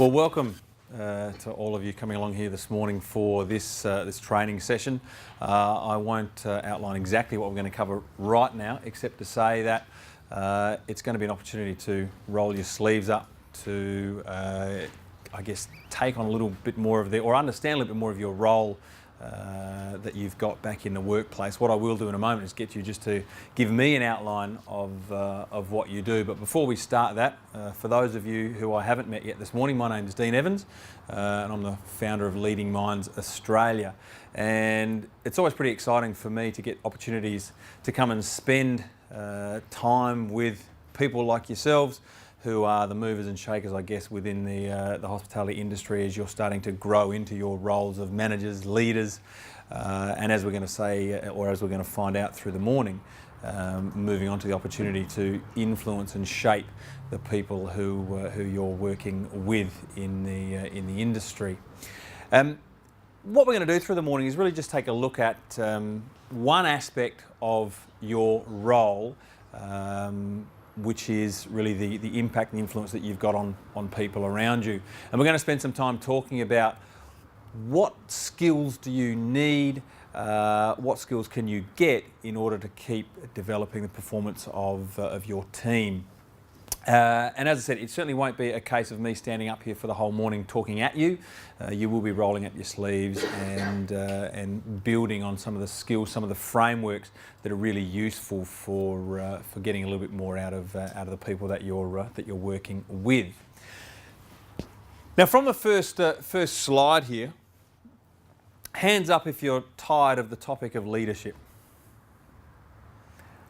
Well, welcome to all of you coming along here this morning for this training session. I won't outline exactly what we're going to cover right now, except to say that it's going to be an opportunity to roll your sleeves up, to I guess take on a little bit more of or understand a little bit more of your role that you've got back in the workplace. What I will do in a moment is get you just to give me an outline of what you do. But before we start that, for those of you who I haven't met yet this morning, my name is Dean Evans, and I'm the founder of Leading Minds Australia. And it's always pretty exciting for me to get opportunities to come and spend time with people like yourselves, who are the movers and shakers, I guess, within the hospitality industry as you're starting to grow into your roles of managers, leaders, and as we're going to say, or as we're going to find out through the morning, moving on to the opportunity to influence and shape the people who you're working with in the industry. What we're going to do through the morning is really just take a look at one aspect of your role, which is really the impact and influence that you've got on people around you. And we're going to spend some time talking about what skills do you need, what skills can you get in order to keep developing the performance of your team. And as I said, it certainly won't be a case of me standing up here for the whole morning talking at you. You will be rolling up your sleeves and building on some of the skills, some of the frameworks that are really useful for getting a little bit more out of the people that you're working with. Now, from the first slide here, hands up if you're tired of the topic of leadership.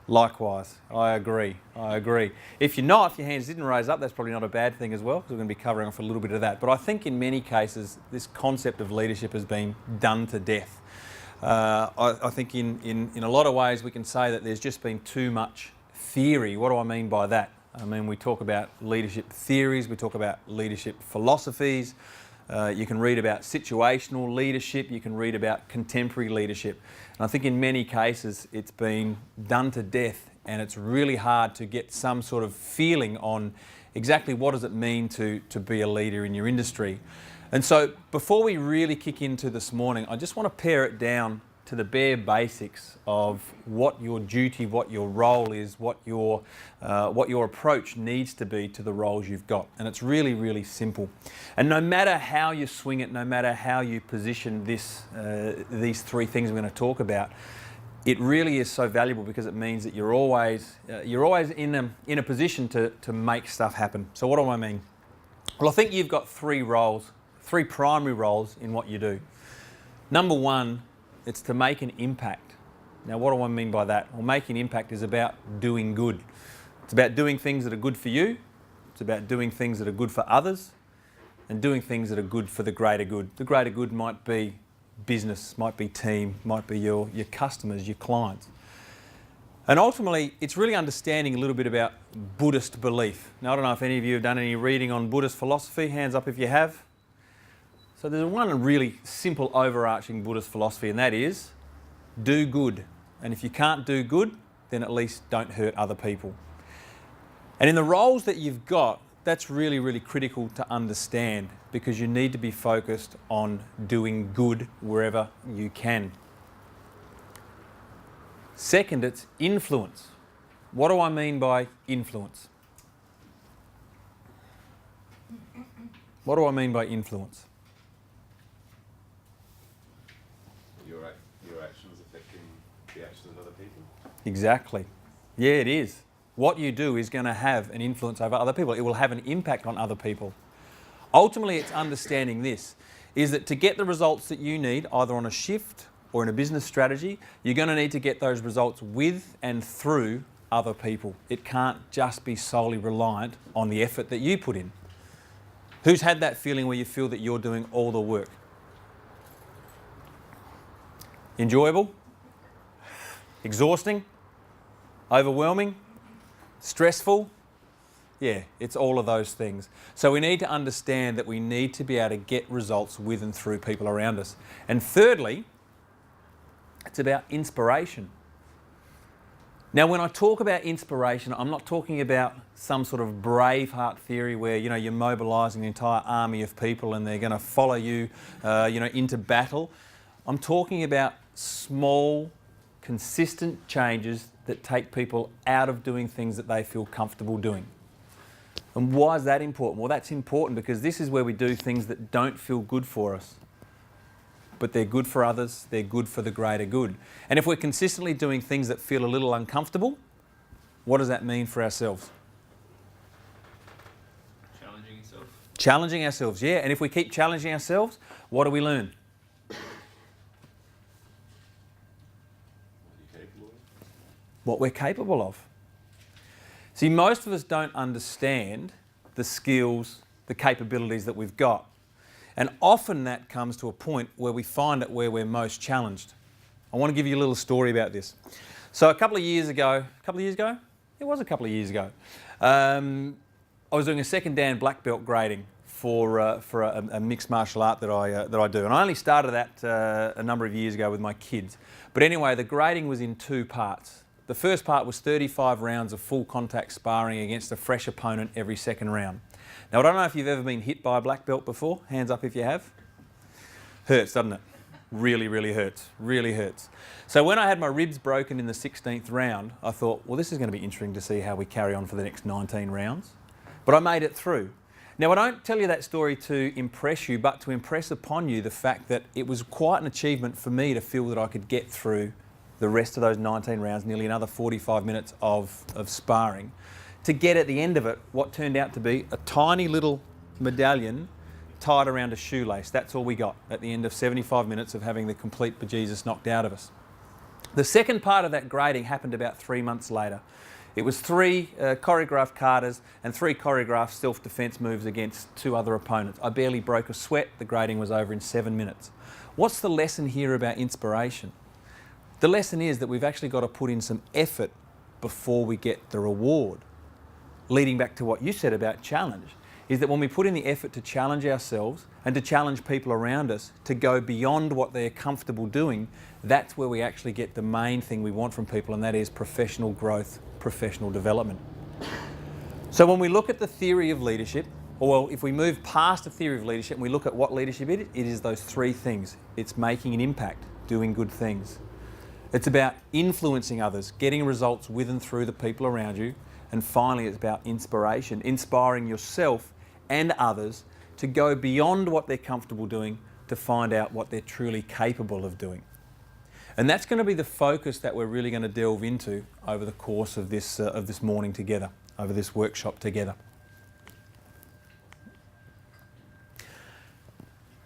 Likewise, I agree. If you're not, if your hands didn't raise up, that's probably not a bad thing as well, because we're going to be covering off a little bit of that. But I think in many cases, this concept of leadership has been done to death. I think in a lot of ways we can say that there's just been too much theory. What do I mean by that? I mean, we talk about leadership theories, we talk about leadership philosophies. You can read about situational leadership, you can read about contemporary leadership. And I think in many cases it's been done to death, and it's really hard to get some sort of feeling on exactly what does it mean to be a leader in your industry. And so before we really kick into this morning, I just want to pare it down to the bare basics of what your duty, what your role is, what your approach needs to be to the roles you've got. And it's really, really simple. And no matter how you swing it, no matter how you position these three things we're going to talk about, it really is so valuable, because it means that you're always in a position to make stuff happen. So what do I mean? Well, I think you've got three primary roles in what you do. Number one, it's to make an impact. Now, what do I mean by that? Well, making impact is about doing good. It's about doing things that are good for you. It's about doing things that are good for others, and doing things that are good for the greater good. The greater good might be business, might be team, might be your customers, your clients. And ultimately, it's really understanding a little bit about Buddhist belief. Now, I don't know if any of you have done any reading on Buddhist philosophy. Hands up if you have. So there's one really simple overarching Buddhist philosophy, and that is do good. And if you can't do good, then at least don't hurt other people. And in the roles that you've got, that's really, really critical to understand, because you need to be focused on doing good wherever you can. Second, it's influence. What do I mean by influence? What do I mean by influence? Your actions affecting the actions of other people. Exactly. Yeah, it is. What you do is going to have an influence over other people. It will have an impact on other people. Ultimately, it's understanding this, is that to get the results that you need, either on a shift or in a business strategy, you're going to need to get those results with and through other people. It can't just be solely reliant on the effort that you put in. Who's had that feeling where you feel that you're doing all the work? Enjoyable? Exhausting? Overwhelming? Stressful? Yeah, it's all of those things. So we need to understand that we need to be able to get results with and through people around us. And thirdly, it's about inspiration. Now, when I talk about inspiration, I'm not talking about some sort of Braveheart theory where, you're mobilising an entire army of people and they're going to follow you, into battle. I'm talking about small, consistent changes that take people out of doing things that they feel comfortable doing. And why is that important? Well, that's important because this is where we do things that don't feel good for us. But they're good for others, they're good for the greater good. And if we're consistently doing things that feel a little uncomfortable, what does that mean for ourselves? Challenging yourself. Challenging ourselves, yeah. And if we keep challenging ourselves, what do we learn? What we're capable of. See, most of us don't understand the skills, the capabilities that we've got. And often that comes to a point where we find it where we're most challenged. I want to give you a little story about this. So a couple of years ago, I was doing a second Dan black belt grading for a mixed martial art that I do. And I only started that a number of years ago with my kids. But anyway, the grading was in two parts. The first part was 35 rounds of full contact sparring against a fresh opponent every second round. Now, I don't know if you've ever been hit by a black belt before. Hands up if you have. Hurts, doesn't it? Really, really hurts. Really hurts. So when I had my ribs broken in the 16th round, I thought, well, this is going to be interesting to see how we carry on for the next 19 rounds. But I made it through. Now, I don't tell you that story to impress you, but to impress upon you the fact that it was quite an achievement for me to feel that I could get through the rest of those 19 rounds, nearly another 45 minutes of sparring, to get at the end of it what turned out to be a tiny little medallion tied around a shoelace. That's all we got at the end of 75 minutes of having the complete bejesus knocked out of us. The second part of that grading happened about 3 months later. It was 3 choreographed katas and 3 choreographed self-defense moves against 2 other opponents. I barely broke a sweat. The grading was over in 7 minutes. What's the lesson here about inspiration? The lesson is that we've actually got to put in some effort before we get the reward. Leading back to what you said about challenge, is that when we put in the effort to challenge ourselves and to challenge people around us to go beyond what they're comfortable doing, that's where we actually get the main thing we want from people, and that is professional growth, professional development. So when we look at the theory of leadership, or well, if we move past the theory of leadership and we look at what leadership is, it is those 3 things. It's making an impact, doing good things. It's about influencing others, getting results with and through the people around you. And finally, it's about inspiration, inspiring yourself and others to go beyond what they're comfortable doing to find out what they're truly capable of doing. And that's going to be the focus that we're really going to delve into over the course of this morning together, over this workshop together.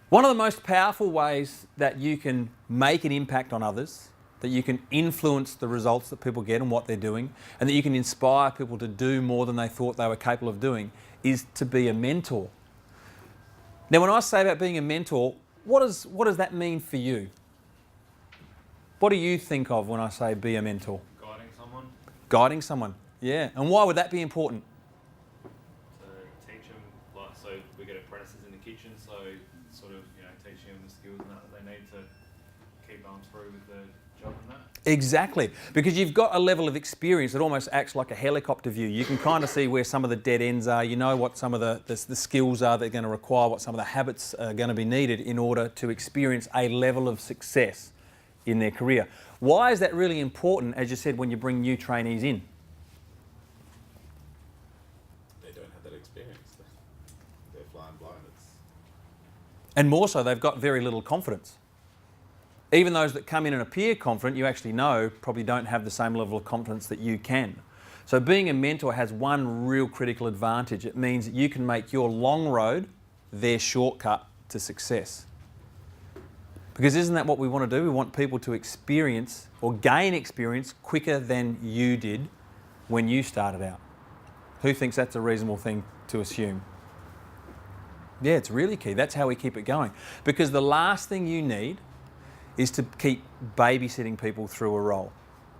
One of the most powerful ways that you can make an impact on others, that you can influence the results that people get and what they're doing, and that you can inspire people to do more than they thought they were capable of doing, is to be a mentor. Now, when I say about being a mentor, what does that mean for you? What do you think of when I say be a mentor? Guiding someone. Guiding someone, yeah. And why would that be important? To teach them, so we get apprentices in the kitchen, so sort of, teaching them the skills and that they need to keep on through with the job and that. Exactly, because you've got a level of experience that almost acts like a helicopter view. You can kind of see where some of the dead ends are, you know what some of the skills are that are going to require, what some of the habits are going to be needed in order to experience a level of success in their career. Why is that really important, as you said, when you bring new trainees in? They don't have that experience. They're flying blind. And more so, they've got very little confidence. Even those that come in and appear confident, you actually know probably don't have the same level of confidence that you can. So being a mentor has one real critical advantage. It means that you can make your long road their shortcut to success. Because isn't that what we want to do? We want people to experience or gain experience quicker than you did when you started out. Who thinks that's a reasonable thing to assume? Yeah, it's really key. That's how we keep it going. Because the last thing you need is to keep babysitting people through a role.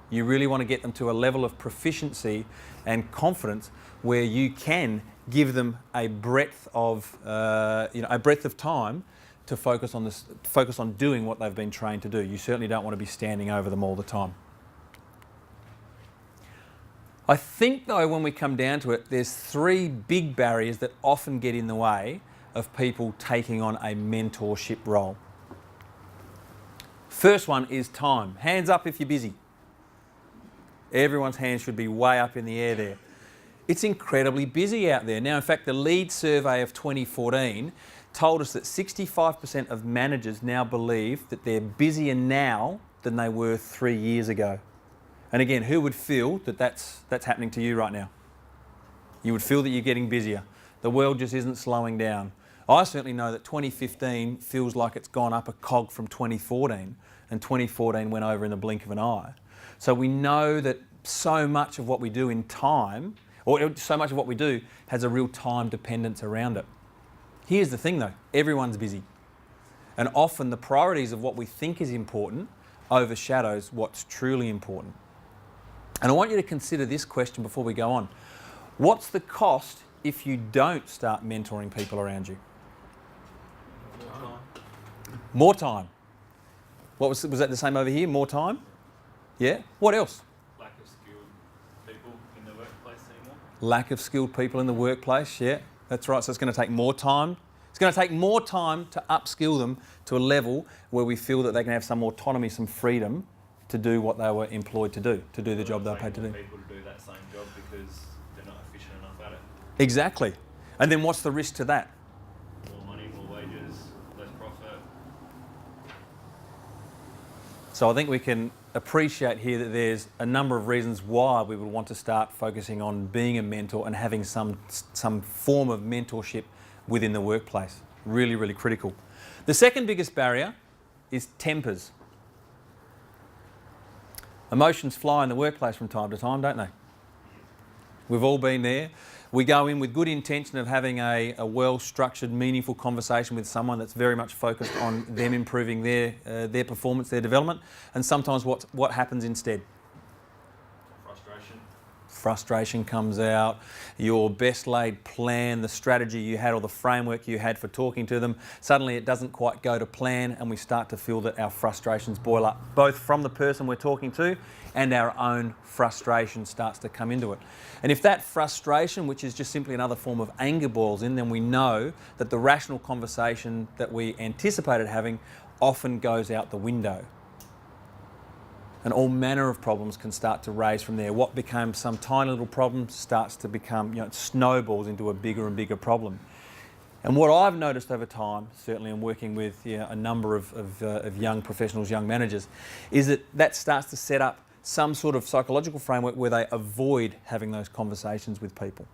You really want to get them to a level of proficiency and confidence where you can give them a breadth of time to focus on doing what they've been trained to do. You certainly don't want to be standing over them all the time. I think though when we come down to it, there's three big barriers that often get in the way of people taking on a mentorship role. First one is time. Hands up if you're busy. Everyone's hands should be way up in the air there. It's incredibly busy out there. Now, in fact, the Lead survey of 2014 told us that 65% of managers now believe that they're busier now than they were 3 years ago. And again, who would feel that that's happening to you right now? You would feel that you're getting busier. The world just isn't slowing down. I certainly know that 2015 feels like it's gone up a cog from 2014, and 2014 went over in the blink of an eye. So we know that so much of what we do in time, or so much of what we do, has a real time dependence around it. Here's the thing though, everyone's busy. And often the priorities of what we think is important overshadows what's truly important. And I want you to consider this question before we go on. What's the cost if you don't start mentoring people around you? More time. Was that the same over here? More time? Yeah? What else? Lack of skilled people in the workplace anymore. Lack of skilled people in the workplace, yeah. That's right, so it's going to take more time. It's going to take more time to upskill them to a level where we feel that they can have some autonomy, some freedom to do what they were employed to do the job they were paid to do. People to do that same job because they're not efficient enough at it. Exactly. And then what's the risk to that? More money, more wages, less profit. So I think we can appreciate here that there's a number of reasons why we would want to start focusing on being a mentor and having some form of mentorship within the workplace. Really, really critical. The second biggest barrier is tempers. Emotions fly in the workplace from time to time, don't they? We've all been there. We go in with good intention of having a well-structured, meaningful conversation with someone that's very much focused on them improving their performance, their development, and sometimes what happens instead? Frustration. Frustration comes out. Your best laid plan, the strategy you had or the framework you had for talking to them, suddenly it doesn't quite go to plan, and we start to feel that our frustrations boil up, both from the person we're talking to and our own frustration starts to come into it. And if that frustration, which is just simply another form of anger, boils in, then we know that the rational conversation that we anticipated having often goes out the window. And all manner of problems can start to raise from there. What became some tiny little problem starts to become, it snowballs into a bigger and bigger problem. And what I've noticed over time, certainly in working with a number of young professionals, young managers, is that starts to set up some sort of psychological framework where they avoid having those conversations with people.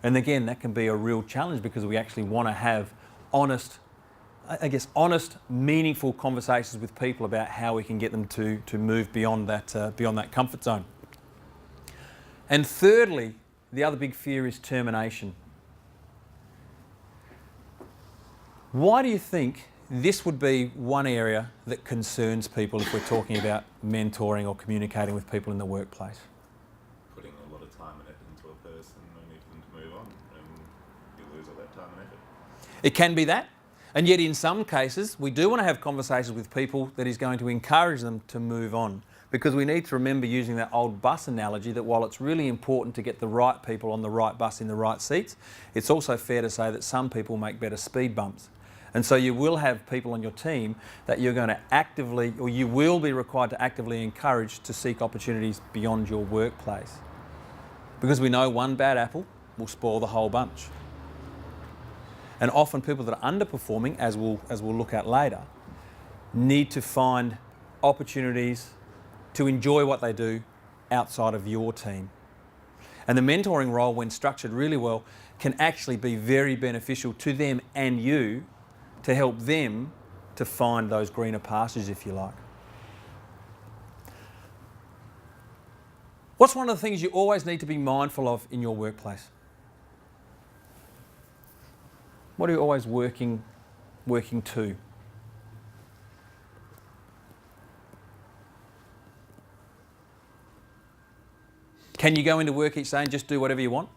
And again, that can be a real challenge because we actually want to have honest, meaningful conversations with people about how we can get them to move beyond that comfort zone. And thirdly, the other big fear is termination. Why do you think this would be one area that concerns people if we're talking about mentoring or communicating with people in the workplace? Putting a lot of time and effort into a person, only for them to move on, and you lose all that time and effort. It can be that. And yet in some cases, we do want to have conversations with people that is going to encourage them to move on. Because we need to remember, using that old bus analogy, that while it's really important to get the right people on the right bus in the right seats, it's also fair to say that some people make better speed bumps. And so you will have people on your team that you're going to actively, or you will be required to actively encourage to seek opportunities beyond your workplace. Because we know one bad apple will spoil the whole bunch. And often people that are underperforming, as we'll look at later, need to find opportunities to enjoy what they do outside of your team. And the mentoring role, when structured really well, can actually be very beneficial to them and you to help them to find those greener pastures, if you like. What's one of the things you always need to be mindful of in your workplace? What are you always working to? Can you go into work each day and just do whatever you want?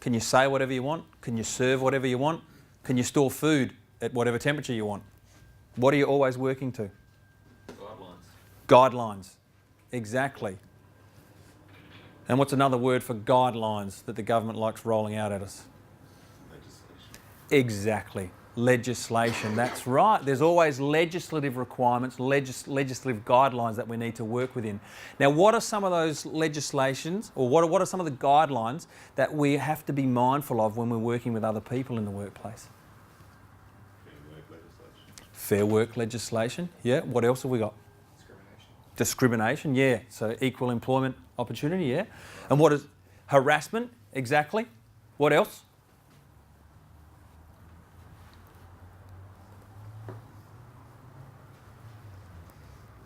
Can you say whatever you want? Can you serve whatever you want? Can you store food at whatever temperature you want? What are you always working to? Guidelines. Guidelines. Exactly. And what's another word for guidelines that the government likes rolling out at us? Legislation. Exactly. Legislation, that's right. There's always legislative requirements, legislative guidelines that we need to work within. Now, what are some of those legislations, or what are some of the guidelines that we have to be mindful of when we're working with other people in the workplace? Fair work legislation. Fair work legislation, yeah. What else have we got? Discrimination, yeah. So equal employment opportunity, yeah. And what is harassment? Exactly. What else?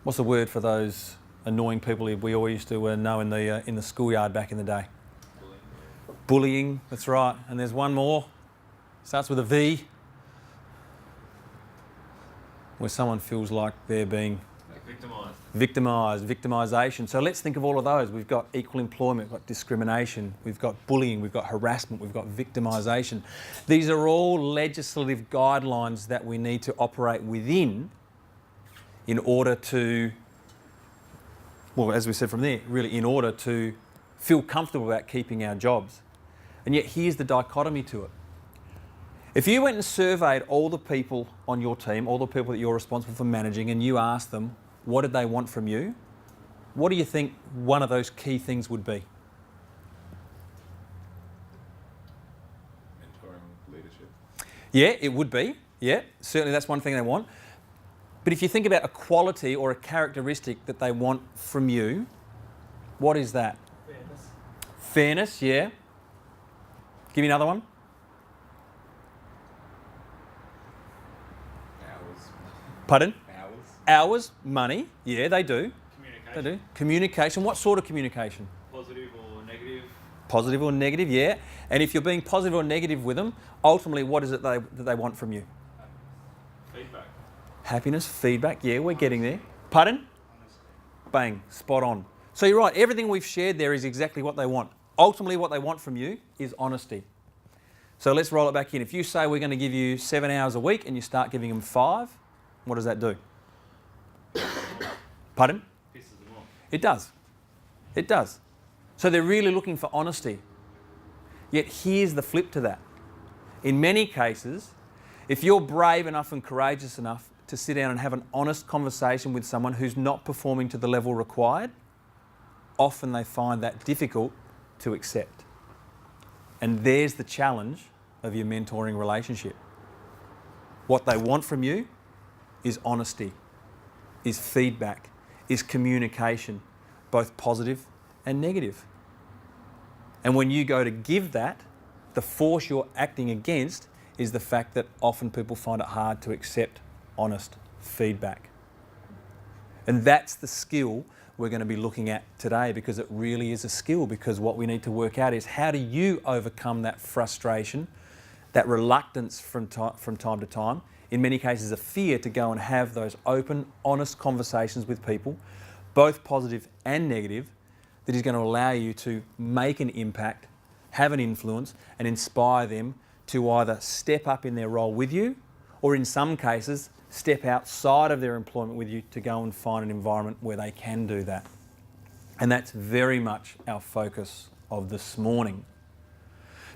What's the word for those annoying people we all used to know in the schoolyard back in the day? Bullying, that's right. And there's one more, starts with a V, where someone feels like they're being victimisation. So let's think of all of those. We've got equal employment, we've got discrimination, we've got bullying, we've got harassment, we've got victimisation. These are all legislative guidelines that we need to operate within in order to, well, as we said from there, really in order to feel comfortable about keeping our jobs. And yet here's the dichotomy to it. If you went and surveyed all the people on your team, all the people that you're responsible for managing, and you asked them what did they want from you, what do you think one of those key things would be? Mentoring, leadership. Yeah, it would be. Yeah, certainly that's one thing they want. But if you think about a quality or a characteristic that they want from you, what is that? Fairness. Fairness, yeah. Give me another one. Hours. Pardon? Hours. Hours, money, yeah, they do. Communication. They do. Communication, what sort of communication? Positive or negative. Positive or negative, yeah. And if you're being positive or negative with them, ultimately what is it that they want from you? Feedback. Happiness, feedback, yeah, we're getting there. Pardon? Bang, spot on. So you're right, everything we've shared there is exactly what they want. Ultimately what they want from you is honesty. So let's roll it back in. If you say we're going to give you 7 hours a week and you start giving them 5, what does that do? Pardon? Pisses them off. It does. It does. So they're really looking for honesty. Yet here's the flip to that. In many cases, if you're brave enough and courageous enough to sit down and have an honest conversation with someone who's not performing to the level required, often they find that difficult to accept. And there's the challenge of your mentoring relationship. What they want from you is honesty, is feedback, is communication, both positive and negative. And when you go to give that, the force you're acting against is the fact that often people find it hard to accept honest feedback. And that's the skill we're going to be looking at today, because it really is a skill, because what we need to work out is how do you overcome that frustration, that reluctance from time to time, in many cases a fear to go and have those open, honest conversations with people, both positive and negative, that is going to allow you to make an impact, have an influence, and inspire them to either step up in their role with you, or in some cases, step outside of their employment with you to go and find an environment where they can do that. And that's very much our focus of this morning.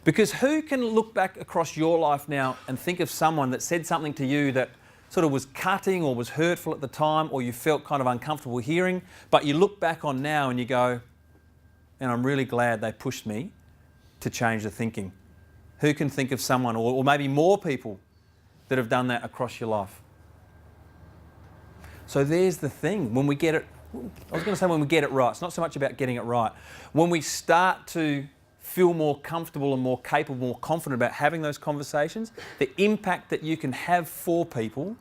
Because who can look back across your life now and think of someone that said something to you that sort of was cutting or was hurtful at the time, or you felt kind of uncomfortable hearing, but you look back on now and you go, and I'm really glad they pushed me to change the thinking. Who can think of someone, or maybe more people, that have done that across your life? So there's the thing. When we get it, I was going to say when we get it right. It's not so much about getting it right. When we start to feel more comfortable and more capable, more confident about having those conversations, the impact that you can have for people,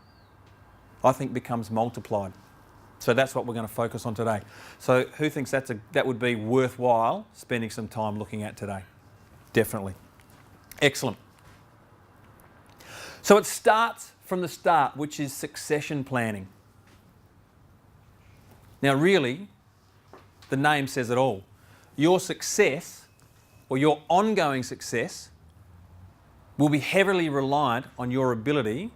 I think, becomes multiplied. So that's what we're going to focus on today. So who thinks that would be worthwhile spending some time looking at today? Definitely. Excellent. So it starts from the start, which is succession planning. Now really, the name says it all. Your success, or your ongoing success, will be heavily reliant on your ability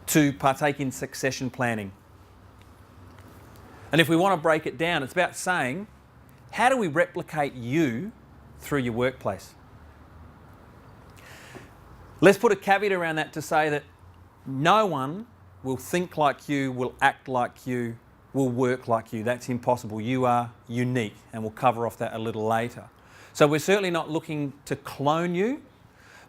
to partake in succession planning. And if we want to break it down, it's about saying, How do we replicate you through your workplace? Let's put a caveat around that to say that no one will think like you, will act like you, will work like you. That's impossible. You are unique, and we'll cover off that a little later. So we're certainly not looking to clone you,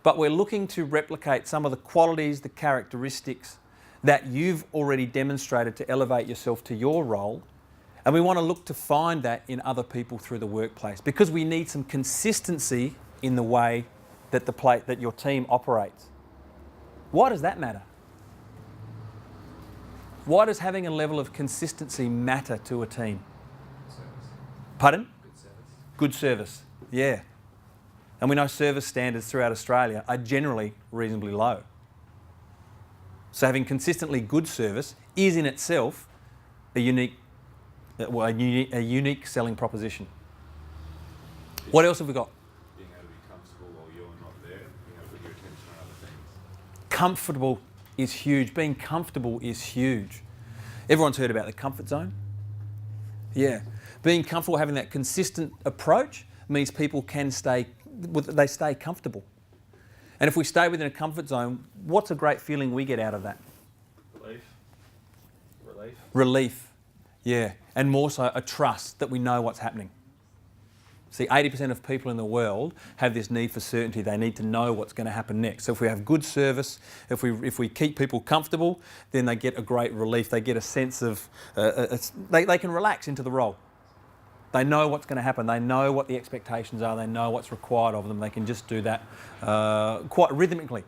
but we're looking to replicate some of the qualities, the characteristics that you've already demonstrated to elevate yourself to your role. And we want to look to find that in other people through the workplace, because we need some consistency in the way that that your team operates. Why does that matter? Why does having a level of consistency matter to a team? Service. Pardon? Good service. Good service, yeah. And we know service standards throughout Australia are generally reasonably low. So having consistently good service is in itself a unique selling proposition. What else have we got? Being able to be comfortable while you're not there, being able to put your attention on other things. Comfortable is huge. Being comfortable is huge. Everyone's heard about the comfort zone. Yeah. Being comfortable, having that consistent approach means people can stay comfortable. And if we stay within a comfort zone, what's a great feeling we get out of that? Relief. Yeah. And more so a trust that we know what's happening. See, 80% of people in the world have this need for certainty. They need to know what's going to happen next. So if we have good service, if we keep people comfortable, then they get a great relief. They get a sense of, they can relax into the role. They know what's going to happen. They know what the expectations are. They know what's required of them. They can just do that quite rhythmically.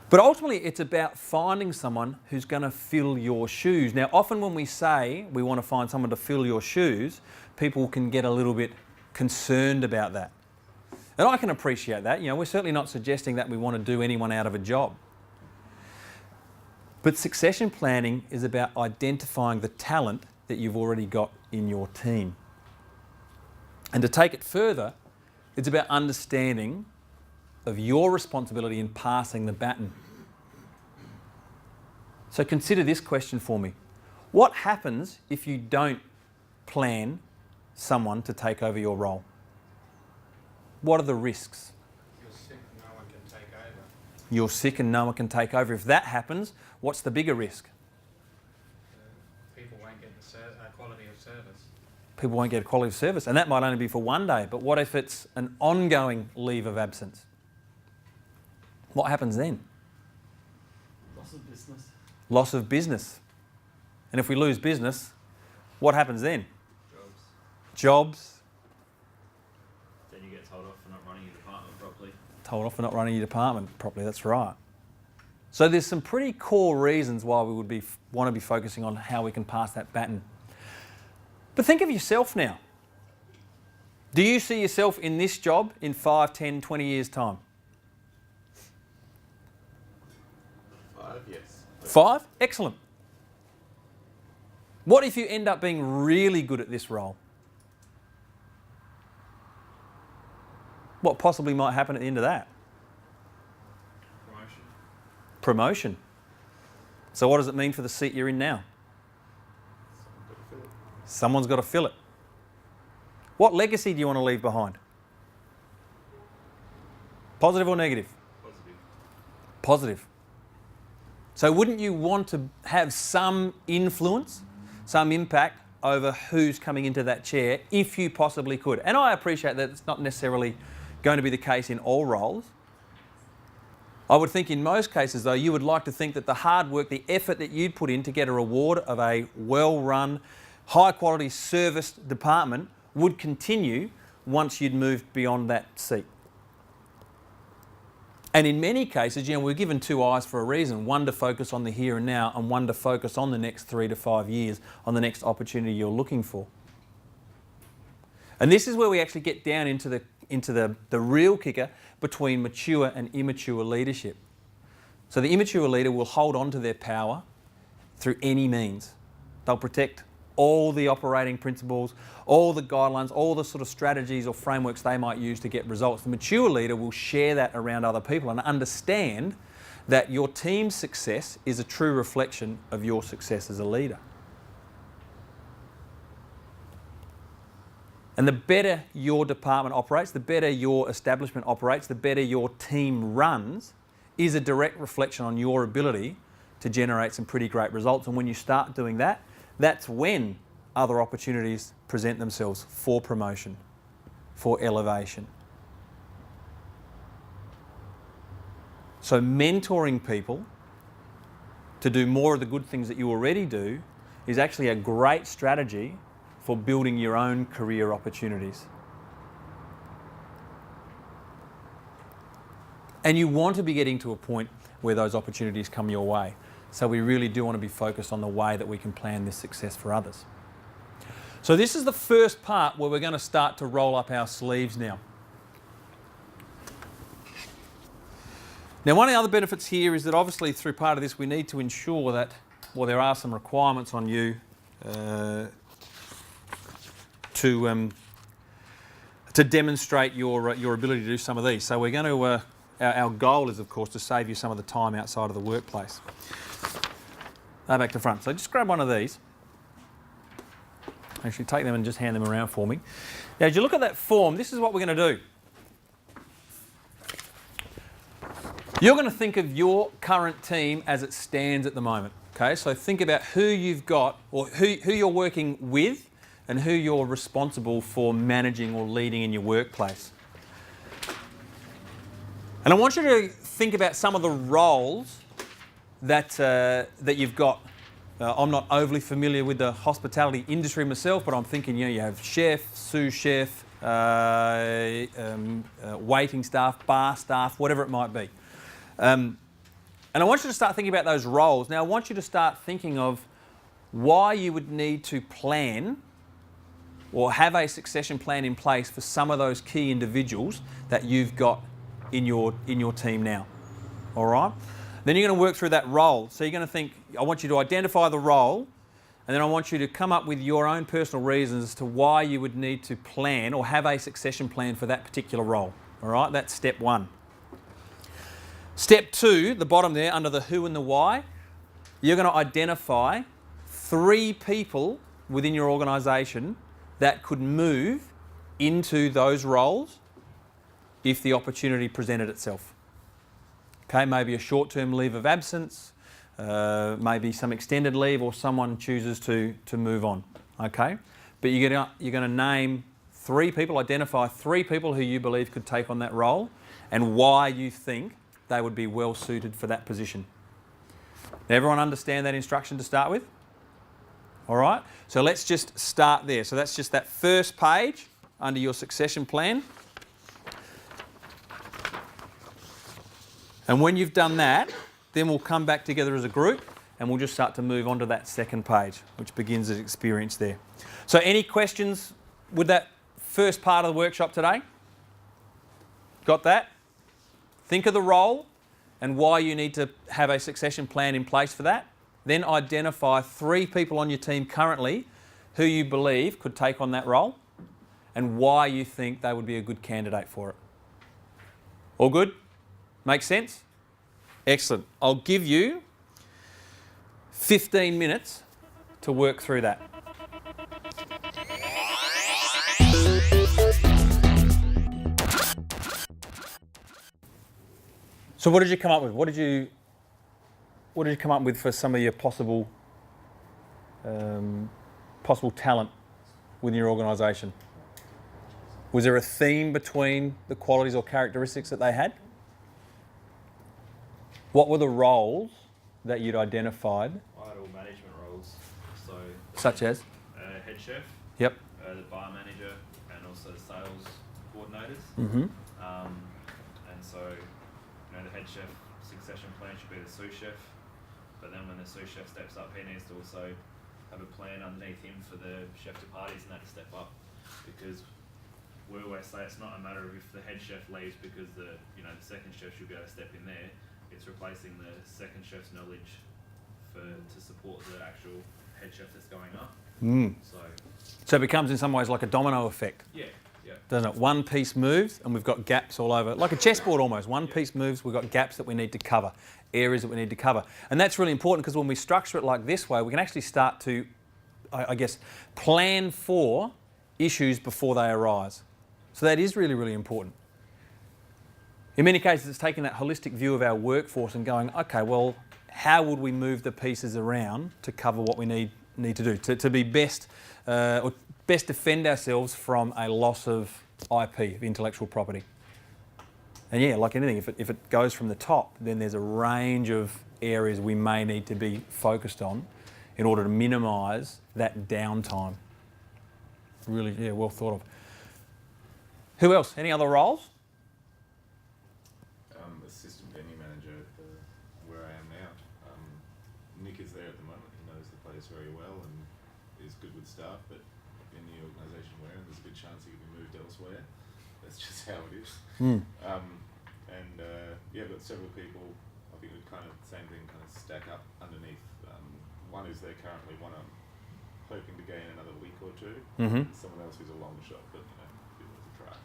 But ultimately, it's about finding someone who's going to fill your shoes. Now, often when we say we want to find someone to fill your shoes, people can get a little bit concerned about that. And I can appreciate that. You know, we're certainly not suggesting that we want to do anyone out of a job. But succession planning is about identifying the talent that you've already got in your team. And to take it further, it's about understanding of your responsibility in passing the baton. So consider this question for me. What happens if you don't plan someone to take over your role? What are the risks? You're sick, no one can take over. You're sick and no one can take over. If that happens, what's the bigger risk? People won't get the quality of service. People won't get a quality of service, and that might only be for one day. But what if it's an ongoing leave of absence? What happens then? Loss of business. Loss of business. And if we lose business, what happens then? Jobs. Then you get told off for not running your department properly. Told off for not running your department properly, that's right. So there's some pretty core reasons why we would want to be focusing on how we can pass that baton. But think of yourself now. Do you see yourself in this job in 5, 10, 20 years' time? 5, yes. 5? Excellent. What if you end up being really good at this role? What possibly might happen at the end of that? Promotion. So what does it mean for the seat you're in now? Someone's got to fill it. What legacy do you want to leave behind? Positive or negative? Positive. So wouldn't you want to have some influence, some impact over who's coming into that chair if you possibly could? And I appreciate that it's not necessarily going to be the case in all roles. I would think in most cases, though, you would like to think that the hard work, the effort that you'd put in to get a reward of a well-run, high-quality service department would continue once you'd moved beyond that seat. And in many cases, we're given 2 eyes for a reason, one to focus on the here and now and one to focus on the next 3 to 5 years, on the next opportunity you're looking for. And this is where we actually get down into the real kicker between mature and immature leadership. So the immature leader will hold on to their power through any means. They'll protect all the operating principles, all the guidelines, all the sort of strategies or frameworks they might use to get results. The mature leader will share that around other people and understand that your team's success is a true reflection of your success as a leader. And the better your department operates, the better your establishment operates, the better your team runs, is a direct reflection on your ability to generate some pretty great results. And when you start doing that, that's when other opportunities present themselves for promotion, for elevation. So mentoring people to do more of the good things that you already do is actually a great strategy for building your own career opportunities. And you want to be getting to a point where those opportunities come your way. So we really do want to be focused on the way that we can plan this success for others. So this is the first part where we're going to start to roll up our sleeves now. Now, one of the other benefits here is that obviously through part of this we need to ensure that, well, there are some requirements on you to demonstrate your ability to do some of these. So we're going to, our goal is of course to save you some of the time outside of the workplace. Now back to front. So just grab one of these. Actually take them and just hand them around for me. Now as you look at that form, this is what we're going to do. You're going to think of your current team as it stands at the moment. Okay, so think about who you've got, or who you're working with, and who you're responsible for managing or leading in your workplace. And I want you to think about some of the roles that you've got. I'm not overly familiar with the hospitality industry myself, but I'm thinking, you have chef, sous chef, waiting staff, bar staff, whatever it might be. And I want you to start thinking about those roles. Now I want you to start thinking of why you would need to plan or have a succession plan in place for some of those key individuals that you've got in your team now. All right? Then you're going to work through that role. So you're going to think, I want you to identify the role, and then I want you to come up with your own personal reasons as to why you would need to plan or have a succession plan for that particular role. All right? That's step one. Step two, the bottom there, under the who and the why, you're going to identify 3 people within your organisation that could move into those roles if the opportunity presented itself. Okay, maybe a short-term leave of absence, maybe some extended leave, or someone chooses to move on. Okay, but you're going to name 3 people, identify 3 people who you believe could take on that role, and why you think they would be well suited for that position. Now, everyone understand that instruction to start with? All right, so let's just start there. So that's just that first page under your succession plan. And when you've done that, then we'll come back together as a group and we'll just start to move on to that second page, which begins at experience there. So any questions with that first part of the workshop today? Got that? Think of the role and why you need to have a succession plan in place for that. Then identify 3 people on your team currently who you believe could take on that role and why you think they would be a good candidate for it. All good? Makes sense? Excellent. I'll give you 15 minutes to work through that. So what did you come up with? What did you come up with for some of your possible talent within your organisation? Was there a theme between the qualities or characteristics that they had? What were the roles that you'd identified? I had all management roles, so Such as? Head chef, Yep. the bar manager, and also the sales coordinators. Mm-hmm. And so, the head chef succession plan should be the sous chef, but then when the sous chef steps up, he needs to also have a plan underneath him for the chef de parties and that to step up, because we always say it's not a matter of if the head chef leaves because the second chef should be able to step in there. It's replacing the second chef's knowledge to support the actual head chef that's going up. So it becomes in some ways like a domino effect. Yeah. Doesn't it? One piece moves and we've got gaps all over, like a chessboard almost. One piece moves, we've got gaps that we need to cover, areas that we need to cover. And that's really important because when we structure it like this way, we can actually start to, I guess, plan for issues before they arise. So that is really, really important. In many cases, it's taking that holistic view of our workforce and going, okay, well, how would we move the pieces around to cover what we need to do, to be best, or best defend ourselves from a loss of IP, of intellectual property. And yeah, like anything, if it goes from the top, then there's a range of areas we may need to be focused on in order to minimise that downtime. Really, yeah, well thought of. Who else? Any other roles? Assistant venue manager where I am now. Nick is there at the moment. He knows the place very well and is good with staff, but in the organisation we're in, there's a good chance he could be moved elsewhere. That's just how it is. Yeah, but several people, I think it kind of same thing, kind of stack up underneath. One is there currently, one I'm hoping to gain another week or two. Someone else who's a long shot, but it'd be worth a try.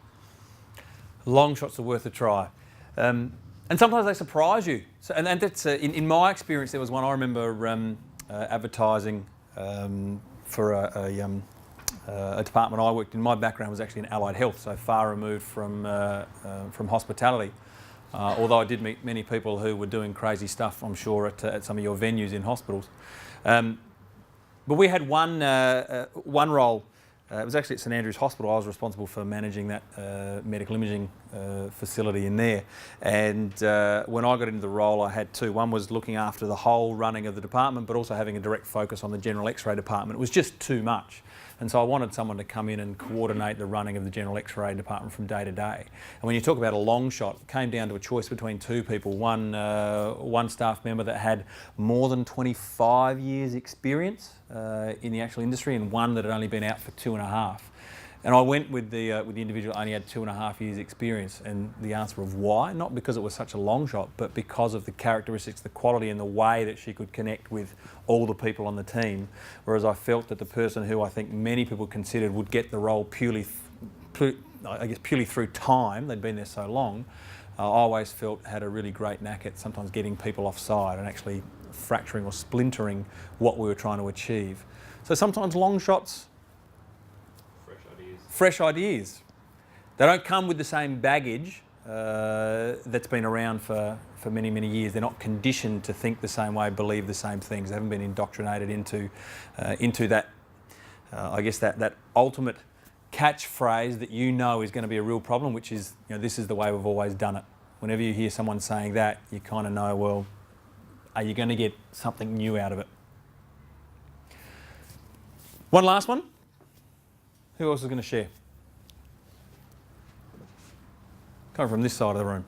Long shots are worth a try. And sometimes they surprise you. So, and that's, in my experience, there was one I remember advertising for a department I worked in. My background was actually in allied health, so far removed from hospitality. Although I did meet many people who were doing crazy stuff, I'm sure, at some of your venues in hospitals. But we had one role. It was actually at St Andrew's Hospital. I was responsible for managing that medical imaging facility in there. And when I got into the role, I had two. One was looking after the whole running of the department, but also having a direct focus on the general X-ray department. It was just too much. And so I wanted someone to come in and coordinate the running of the general X-ray department from day to day. And when you talk about a long shot, it came down to a choice between two people. One staff member that had more than 25 years experience in the actual industry, and one that had only been out for 2.5. And I went with the individual who only had 2.5 years experience, and the answer of why, not because it was such a long shot, but because of the characteristics, the quality and the way that she could connect with all the people on the team. Whereas I felt that the person who I think many people considered would get the role purely through time, they'd been there so long, I always felt had a really great knack at sometimes getting people offside and actually fracturing or splintering what we were trying to achieve. So sometimes long shots, fresh ideas. They don't come with the same baggage that's been around for many, many years. They're not conditioned to think the same way, believe the same things. They haven't been indoctrinated into that, I guess, that ultimate catchphrase that you know is going to be a real problem, which is, this is the way we've always done it. Whenever you hear someone saying that, you kind of know, well, are you going to get something new out of it? One last one. Who else is going to share? Coming from this side of the room.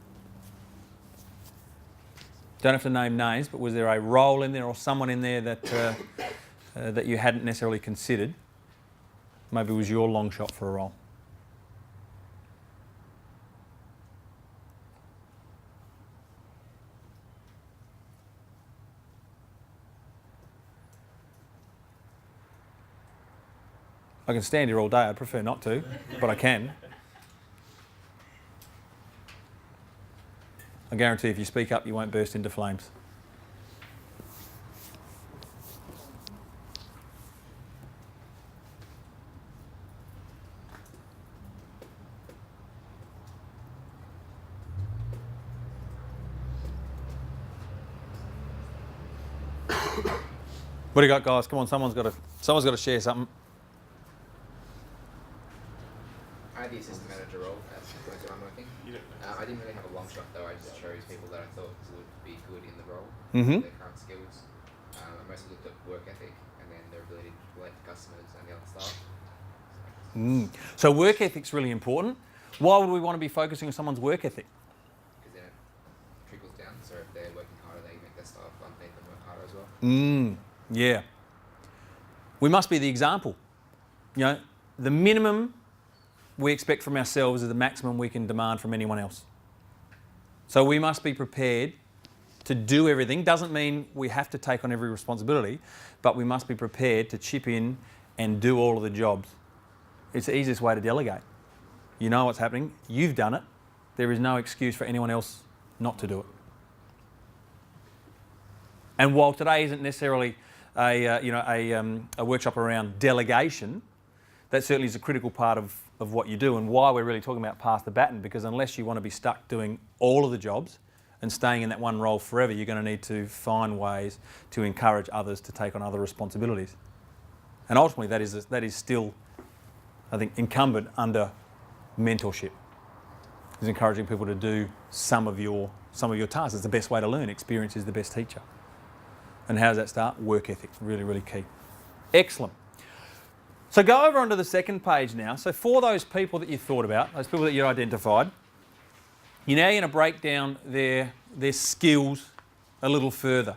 Don't have to name names, but was there a role in there or someone in there that that you hadn't necessarily considered? Maybe it was your long shot for a role. I can stand here all day. I'd prefer not to, but I can. I guarantee if you speak up, you won't burst into flames. What do you got, guys? Come on, someone's got to share something. I had the assistant manager role at the place where I'm working. I didn't really have a long shot though. I just chose people that I thought would be good in the role, their current skills. I mostly looked at work ethic and then their ability to relate to customers and the other staff. So work ethic's really important. Why would we want to be focusing on someone's work ethic? Because then it trickles down. So if they're working harder, they make their staff underneath them work harder as well. Yeah. We must be the example. The minimum we expect from ourselves is the maximum we can demand from anyone else. So we must be prepared to do everything. Doesn't mean we have to take on every responsibility, but we must be prepared to chip in and do all of the jobs. It's the easiest way to delegate. You know what's happening. You've done it. There is no excuse for anyone else not to do it. And while today isn't necessarily a workshop around delegation, that certainly is a critical part of what you do, and why we're really talking about pass the baton, because unless you want to be stuck doing all of the jobs and staying in that one role forever, you're going to need to find ways to encourage others to take on other responsibilities. And ultimately that is still, I think, incumbent under mentorship, is encouraging people to do some of your tasks. It's the best way to learn. Experience is the best teacher. And how does that start? Work ethic, really, really key. Excellent. So go over onto the second page now. So for those people that you thought about, those people that you identified, you're now going to break down their skills a little further.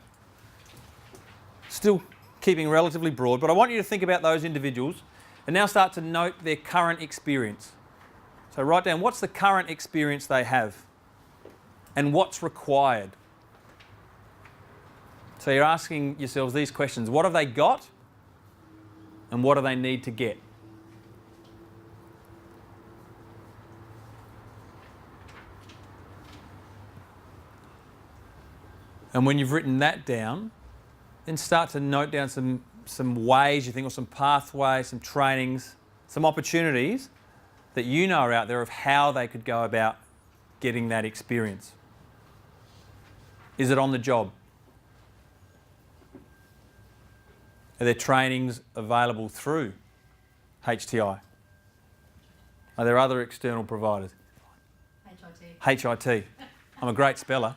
Still keeping relatively broad, but I want you to think about those individuals and now start to note their current experience. So write down what's the current experience they have and what's required. So you're asking yourselves these questions. What have they got? And what do they need to get? And when you've written that down, then start to note down some ways you think, or some pathways, some trainings, some opportunities that you know are out there of how they could go about getting that experience. Is it on the job? Are there trainings available through HTI? Are there other external providers? HIT. I'm a great speller.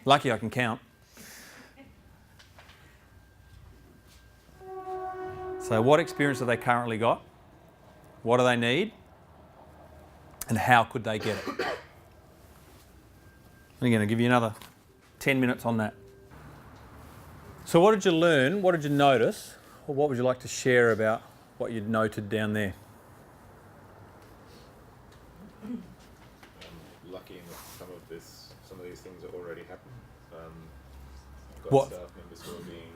Lucky I can count. So what experience have they currently got? What do they need? And how could they get it? I'm going to give you another 10 minutes on that. So what did you learn? What did you notice? Or what would you like to share about what you'd noted down there? Lucky in that some of these things are already happening. Got What? staff members who are being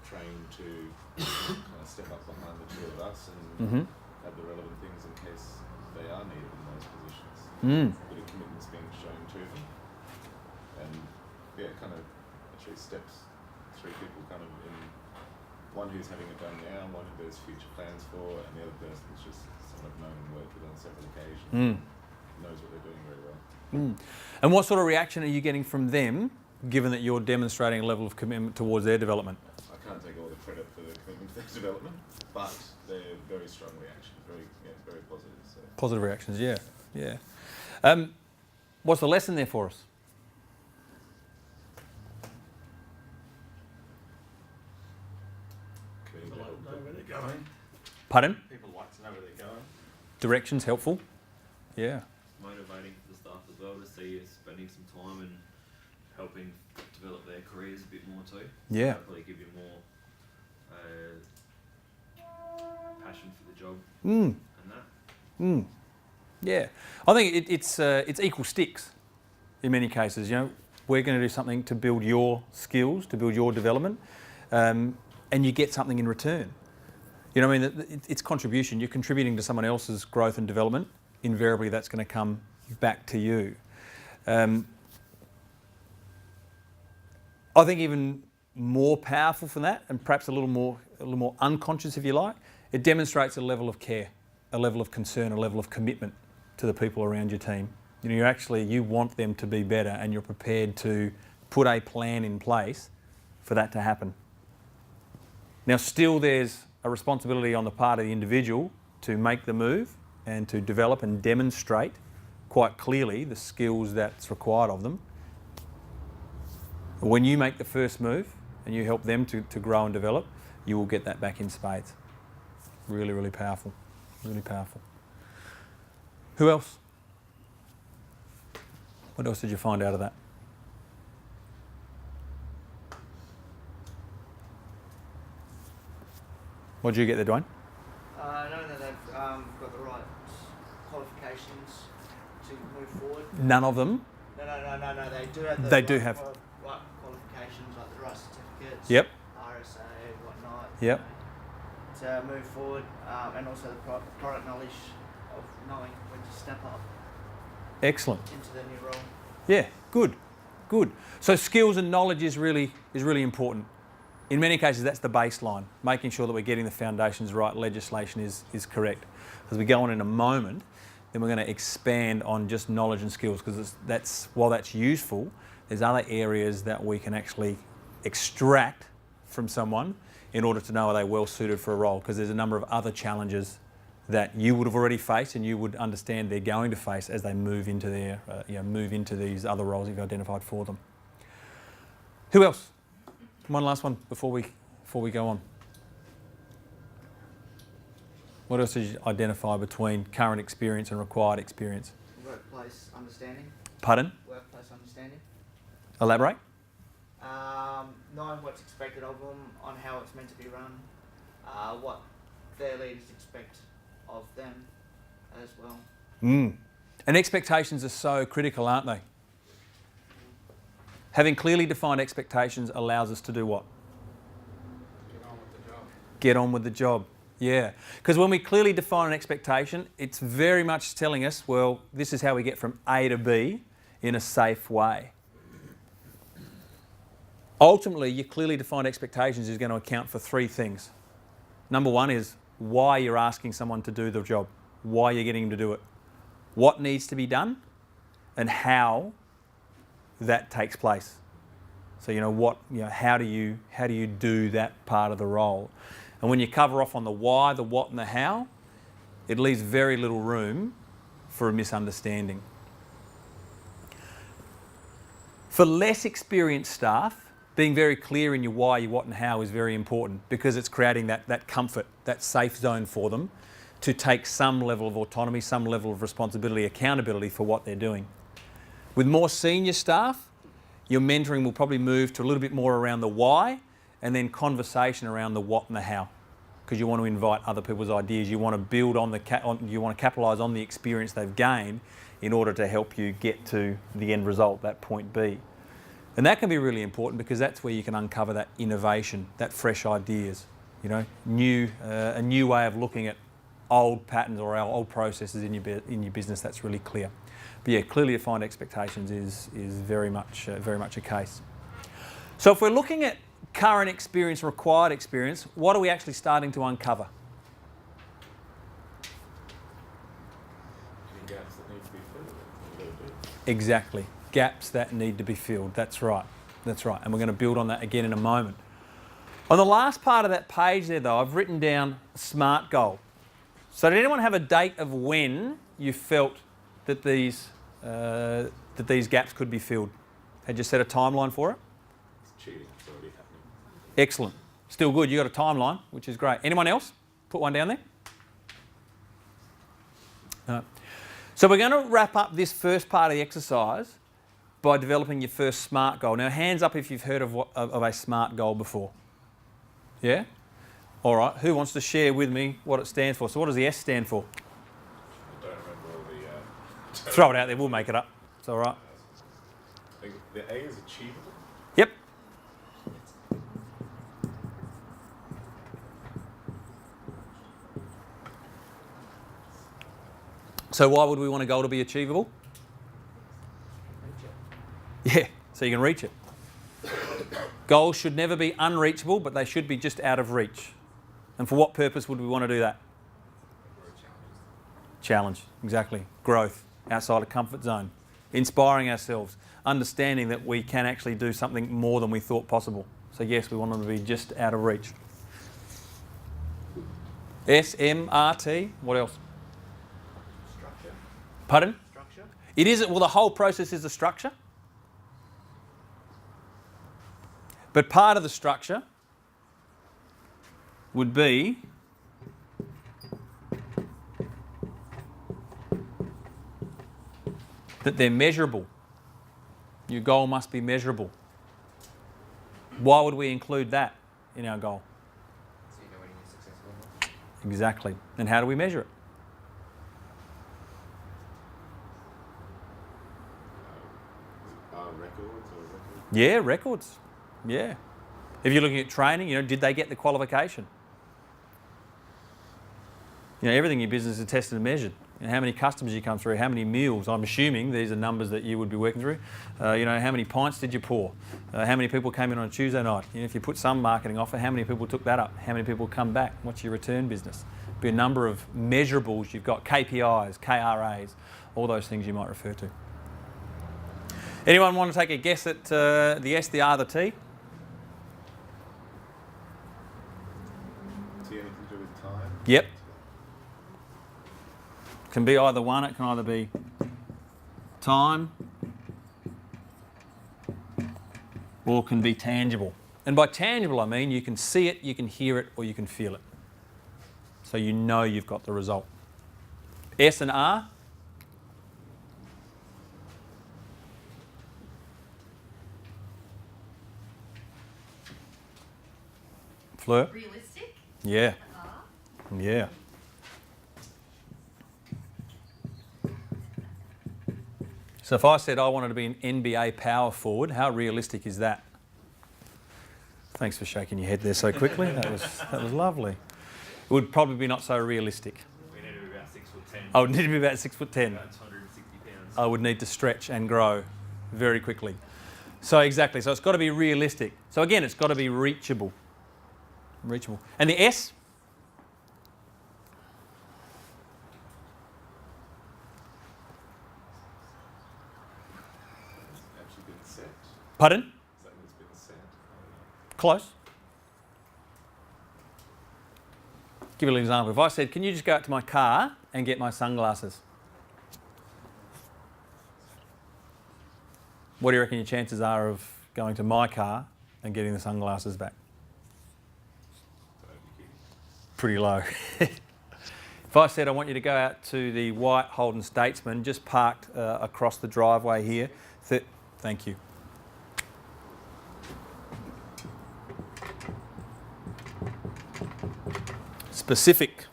trained to kind of step up behind the two of us and have the relevant things in case they are needed in those positions. A bit of commitment's being shown to them. And yeah, kind of actually steps 3 people kind of in, one who's having it done now, one who there's future plans for, and the other person's just someone I've known and worked with on several occasions, knows what they're doing very well. And what sort of reaction are you getting from them, given that you're demonstrating a level of commitment towards their development? I can't take all the credit for the commitment to their development, but they're very strong reactions, very positive. So. Positive reactions, yeah. What's the lesson there for us? People like to know where they're going. Pardon? People like to know where they're going. Direction's helpful. Yeah. Motivating for the staff as well to see you spending some time and helping develop their careers a bit more too. Yeah. Hopefully give you more passion for the job and that. Yeah. I think it's equal sticks in many cases. You know, we're going to do something to build your skills, to build your development, and you get something in return. You know what I mean? It's contribution. You're contributing to someone else's growth and development. Invariably, that's going to come back to you. I think even more powerful from that, and perhaps a little more unconscious, if you like, it demonstrates a level of care, a level of concern, a level of commitment to the people around your team. You know, you want them to be better, and you're prepared to put a plan in place for that to happen. Now, still there's a responsibility on the part of the individual to make the move and to develop and demonstrate quite clearly the skills that's required of them. When you make the first move and you help them to grow and develop, you will get that back in spades. Really, really powerful. Really powerful. Who else? What else did you find out of that? What did you get there, Dwayne? Knowing that they've got the right qualifications to move forward. None of them? No. They do have the They do have. right qualifications, like the right certificates. Yep. RSA, whatnot. Yep. To move forward, and also the product knowledge of knowing when to step up Excellent. into the new role. Yeah, good. So skills and knowledge is really important. in many cases, that's the baseline, making sure that we're getting the foundations right, legislation is correct. As we go on in a moment, then we're going to expand on just knowledge and skills, because while that's useful, there's other areas that we can actually extract from someone in order to know are they well suited for a role, because there's a number of other challenges that you would have already faced and you would understand they're going to face as they move into these other roles you've identified for them. Who else? One last one before we go on. What else did you identify between current experience and required experience? Workplace understanding. Pardon? Workplace understanding. Elaborate? Knowing what's expected of them, on how it's meant to be run, what their leaders expect of them as well. And expectations are so critical, aren't they? Having clearly defined expectations allows us to do what? Get on with the job. Get on with the job. Yeah. Because when we clearly define an expectation, it's very much telling us, well, this is how we get from A to B in a safe way. Ultimately, your clearly defined expectations is going to account for three things. Number one is why you're asking someone to do the job, why you're getting them to do it, what needs to be done, and how that takes place. So how do you do that part of the role? And when you cover off on the why, the what, and the how, it leaves very little room for a misunderstanding. For less experienced staff, being very clear in your why, your what, and how is very important, because it's creating that comfort, that safe zone for them to take some level of autonomy, some level of responsibility, accountability for what they're doing. With more senior staff, your mentoring will probably move to a little bit more around the why, and then conversation around the what and the how, because you want to invite other people's ideas. You want to build you want to capitalise on the experience they've gained in order to help you get to the end result, that point B. And that can be really important, because that's where you can uncover that innovation, that fresh ideas, a new way of looking at old patterns or our old processes in your business. That's really clear. But yeah, clearly defined expectations is very much a case. So if we're looking at current experience, required experience, what are we actually starting to uncover? Any gaps that need to be filled a little bit. Exactly. Gaps that need to be filled. That's right. And we're going to build on that again in a moment. On the last part of that page there, though, I've written down SMART goal. So did anyone have a date of when you felt that these gaps could be filled? Had you set a timeline for it? It's cheating. It's already happening. Excellent. Still good. You got a timeline, which is great. Anyone else? Put one down there. No. So we're going to wrap up this first part of the exercise by developing your first SMART goal. Now, hands up if you've heard of a SMART goal before. Yeah? All right. Who wants to share with me what it stands for? So what does the S stand for? I don't remember all the... Throw it out there. We'll make it up. It's all right. I think the A is achievable. Yep. So why would we want a goal to be achievable? Yeah, so you can reach it. Goals should never be unreachable, but they should be just out of reach. And for what purpose would we want to do that? Challenge, exactly. Growth, outside of comfort zone. Inspiring ourselves, understanding that we can actually do something more than we thought possible. So yes, we want them to be just out of reach. SMRT, what else? Structure. Pardon? Structure. It is, well, the whole process is a structure. But part of the structure would be that they're measurable. Your goal must be measurable. Why would we include that in our goal? So you know when you're successful or not. Exactly. And how do we measure it? Records or records? Yeah, records. Yeah. If you're looking at training, did they get the qualification? Everything in your business is tested and measured. You know, how many customers you come through, how many meals. I'm assuming these are numbers that you would be working through. You know, how many pints did you pour? How many people came in on a Tuesday night? You know, if you put some marketing offer, how many people took that up? How many people come back? What's your return business? Be a number of measurables. You've got KPIs, KRAs, all those things you might refer to. Anyone want to take a guess at the S, the R, the T? T, anything to do with time? Yep. Can be either one. It can either be time or can be tangible. And by tangible, I mean you can see it, you can hear it, or you can feel it. So you know you've got the result. S and R. Fleur? Realistic? Yeah. Yeah. So if I said I wanted to be an NBA power forward, how realistic is that? Thanks for shaking your head there so quickly. That was lovely. It would probably be not so realistic. We need to be about 6'10". I would need to be about 6'10". About 260 pounds. I would need to stretch and grow very quickly. So exactly. So it's got to be realistic. So again, it's got to be reachable. Reachable. And the S? Actually been set. Pardon? Something that's been set. I don't know. Close. Give you an example. If I said, can you just go out to my car and get my sunglasses? What do you reckon your chances are of going to my car and getting the sunglasses back? Pretty low. If I said I want you to go out to the white Holden Statesman just parked across the driveway here, thank you. Specific.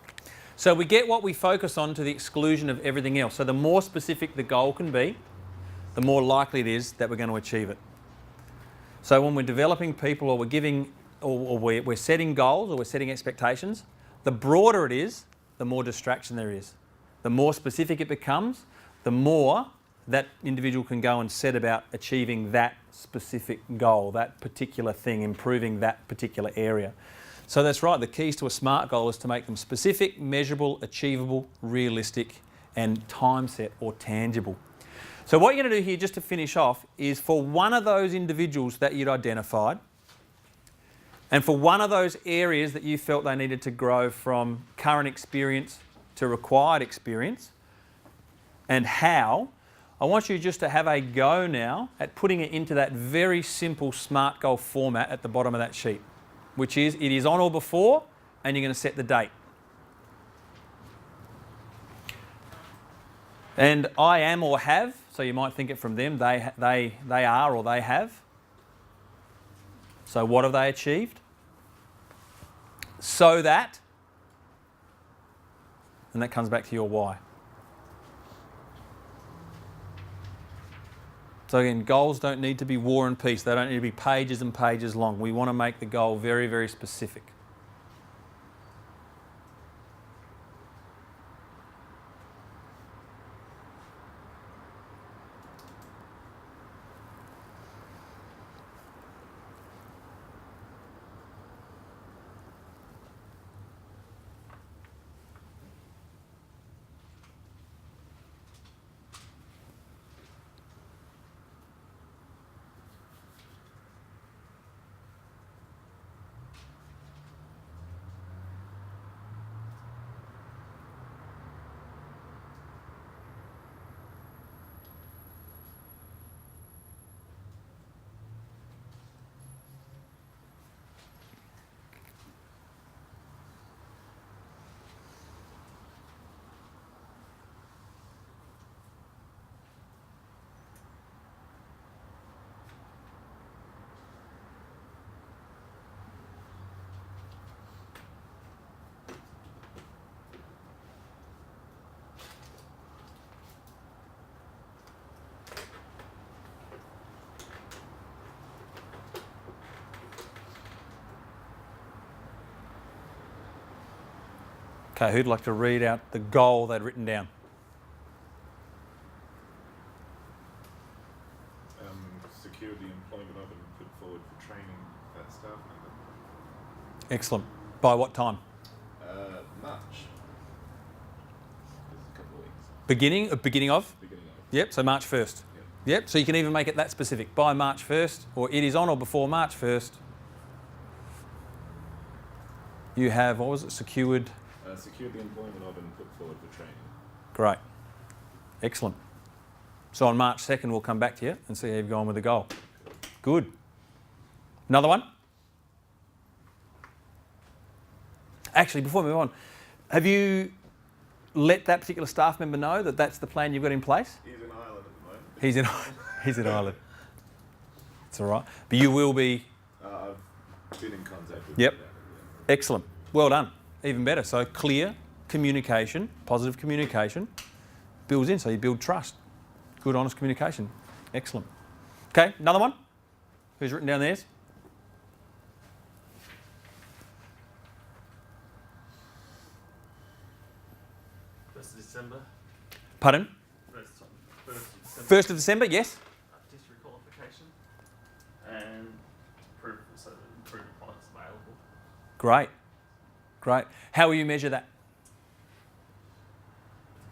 So we get what we focus on to the exclusion of everything else. So the more specific the goal can be, the more likely it is that we're going to achieve it. So when we're developing people or we're giving or we're setting goals or we're setting expectations, the broader it is, the more distraction there is. The more specific it becomes, the more that individual can go and set about achieving that specific goal, that particular thing, improving that particular area. So that's right, the keys to a SMART goal is to make them specific, measurable, achievable, realistic, and time set or tangible. So what you're going to do here, just to finish off, is for one of those individuals that you'd identified, and for one of those areas that you felt they needed to grow from current experience to required experience, and how, I want you just to have a go now at putting it into that very simple SMART goal format at the bottom of that sheet, which is, it is on or before, and you're going to set the date. And I am or have, so you might think it from them, they are or they have. So what have they achieved? So that, and that comes back to your why. So again, goals don't need to be war and peace. They don't need to be pages and pages long. We want to make the goal very, very specific. Okay, who'd like to read out the goal they'd written down? secure the employment of and put forward for training that staff member. Excellent. By what time? March. Just a couple of weeks. Beginning of? Beginning of. Yep, so March 1st. Yep, so you can even make it that specific. By March 1st, or it is on or before March 1st, you have, what was it, secured? Secure the employment of and put forward for training. Great. Excellent. So on March 2nd, we'll come back to you and see how you've gone with the goal. Good. Another one? Actually, before we move on, have you let that particular staff member know that that's the plan you've got in place? He's in Ireland at the moment. He's in Ireland. It's all right. But you will be... I've been in contact with Yep. him about it, Excellent. Well done. Even better. So clear communication, positive communication, builds in. So you build trust. Good, honest communication. Excellent. Okay, another one? Who's written down theirs? December. Pardon? 1st of December, yes. District qualification and proof, so that improvement points available. Great. Great. How will you measure that?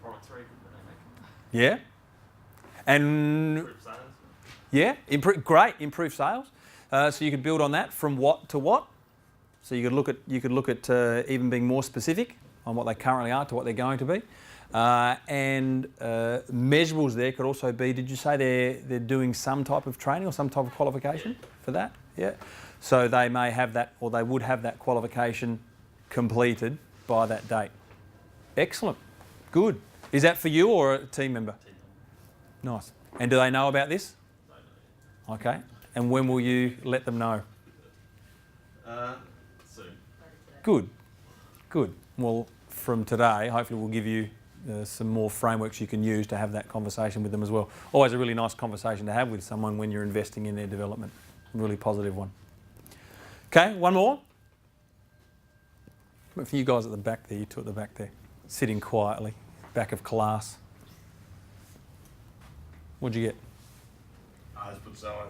Products very good when they make Yeah. And improve sales. yeah, great, improve sales. So you could build on that from what to what. So you could look at even being more specific on what they currently are to what they're going to be. And measurables there could also be, did you say they're doing some type of training or some type of qualification for that? Yeah. So they may have that, or they would have that qualification completed by that date. Excellent. Good. Is that for you or a team member? Nice. And do they know about this? Okay. And when will you let them know? Soon. Good. Good. Well, from today, hopefully we'll give you some more frameworks you can use to have that conversation with them as well. Always a really nice conversation to have with someone when you're investing in their development. A really positive one. Okay, one more. For you guys at the back there, you two at the back there, sitting quietly, back of class. What'd you get? I just put someone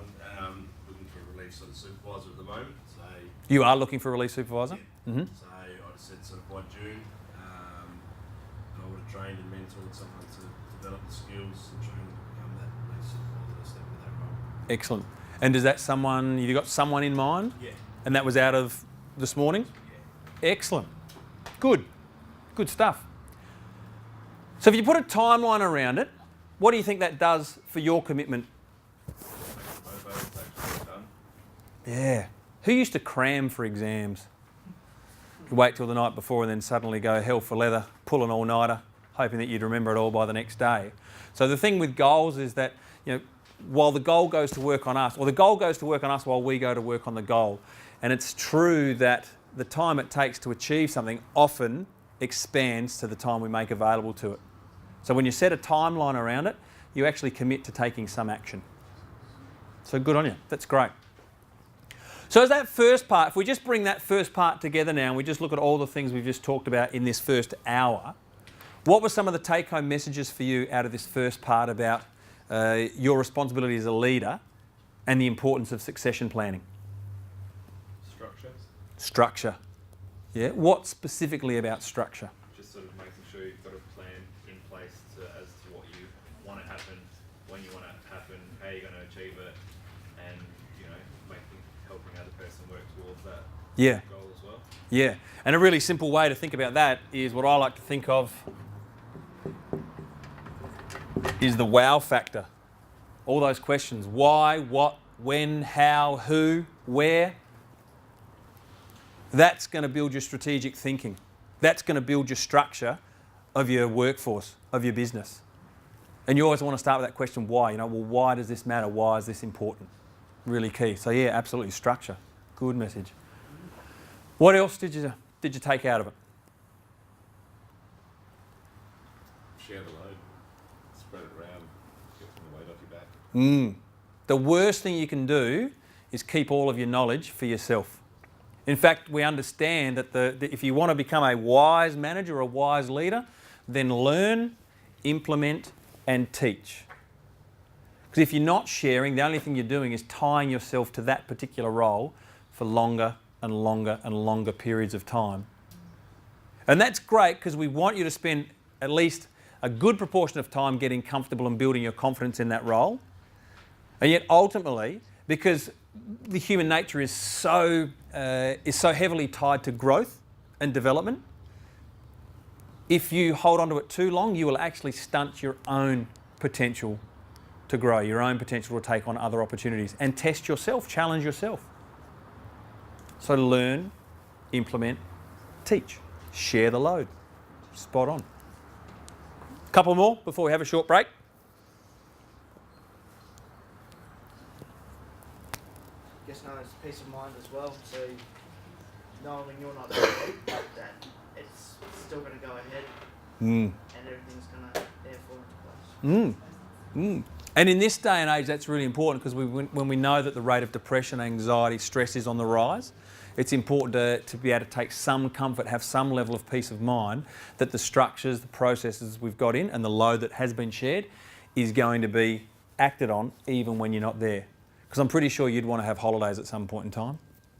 looking for a relief sort of supervisor at the moment. So You are looking for a relief supervisor? yeah. Mm-hmm. So I just said sort of by June, and I would have trained and mentored someone to develop the skills and train to become that relief supervisor to step into that role. Excellent. And is that someone, you got someone in mind? Yeah. And that was out of this morning? Yeah. Excellent. Good. Good stuff. So if you put a timeline around it, what do you think that does for your commitment? Motivated to actually get done. Yeah. Who used to cram for exams? You wait till the night before and then suddenly go hell for leather, pull an all-nighter, hoping that you'd remember it all by the next day. So the thing with goals is that, while the goal goes to work on us, or the goal goes to work on us while we go to work on the goal. And it's true that the time it takes to achieve something often expands to the time we make available to it. So when you set a timeline around it, you actually commit to taking some action. So good on you. That's great. So as that first part, if we just bring that first part together now and we just look at all the things we've just talked about in this first hour, what were some of the take-home messages for you out of this first part about your responsibility as a leader and the importance of succession planning? Structures. Structure. Yeah. What specifically about structure? Just sort of making sure you've got a plan in place as to what you want to happen, when you want it to happen, how you're going to achieve it, and helping other person work towards that Yeah. goal as well. Yeah. And a really simple way to think about that is what I like to think of is the wow factor. All those questions: why, what, when, how, who, where. That's going to build your strategic thinking. That's going to build your structure of your workforce, of your business. And you always want to start with that question, why? Why does this matter? Why is this important? Really key. So yeah, absolutely, structure. Good message. What else did you take out of it? Share the load. Spread it around. Get some of the weight off your back. The worst thing you can do is keep all of your knowledge for yourself. In fact, we understand that if you want to become a wise manager or a wise leader, then learn, implement and teach. Because if you're not sharing, the only thing you're doing is tying yourself to that particular role for longer and longer and longer periods of time. And that's great because we want you to spend at least a good proportion of time getting comfortable and building your confidence in that role. And yet ultimately, because the human nature is so heavily tied to growth and development, if you hold on to it too long, you will actually stunt your own potential to grow, your own potential to take on other opportunities and test yourself, challenge yourself. So learn, implement, teach, share the load. Spot on. Couple more before we have a short break. Just know it's peace of mind as well. So knowing when you're not there, but that it's still going to go ahead, and everything's going to therefore into place. And in this day and age, that's really important because when we know that the rate of depression, anxiety, stress is on the rise, it's important to be able to take some comfort, have some level of peace of mind that the structures, the processes we've got in and the load that has been shared is going to be acted on even when you're not there. Because I'm pretty sure you'd want to have holidays at some point in time.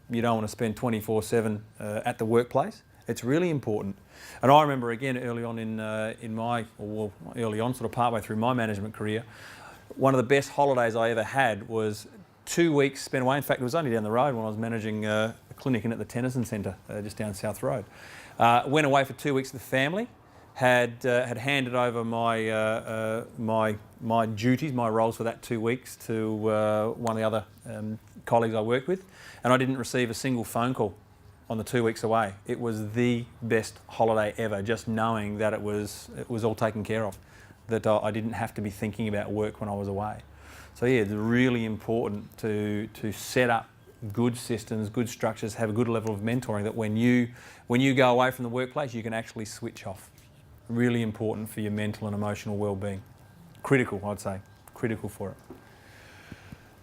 You don't want to spend 24/7 at the workplace. It's really important. And I remember again early on early on, sort of partway through my management career, one of the best holidays I ever had was 2 weeks spent away. In fact, it was only down the road when I was managing a clinic in at the Tennyson Centre, just down South Road. Went away for 2 weeks with the family, had handed over my duties, my roles for that 2 weeks to one of the other colleagues I worked with, and I didn't receive a single phone call on the 2 weeks away. It was the best holiday ever, just knowing that it was all taken care of, that I didn't have to be thinking about work when I was away. So yeah, it's really important to set up good systems, good structures, have a good level of mentoring that when you go away from the workplace, you can actually switch off. Really important for your mental and emotional well-being. Critical, I'd say. Critical for it.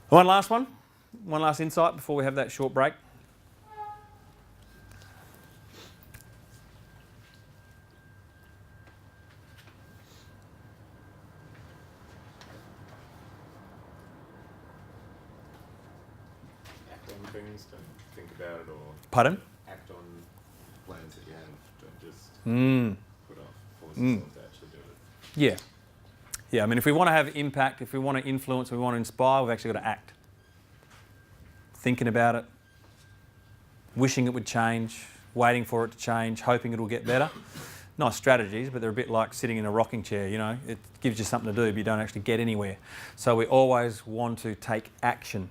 One last insight before we have that short break. Act on things, don't think about it, or Pardon? act on plans that you have, don't just put off, force yourself to actually do it. Yeah. Yeah, I mean, if we want to have impact, if we want to influence, if we want to inspire, we've actually got to act. Thinking about it, wishing it would change, waiting for it to change, hoping it'll get better. Nice strategies, but they're a bit like sitting in a rocking chair, you know. It gives you something to do, but you don't actually get anywhere. So we always want to take action.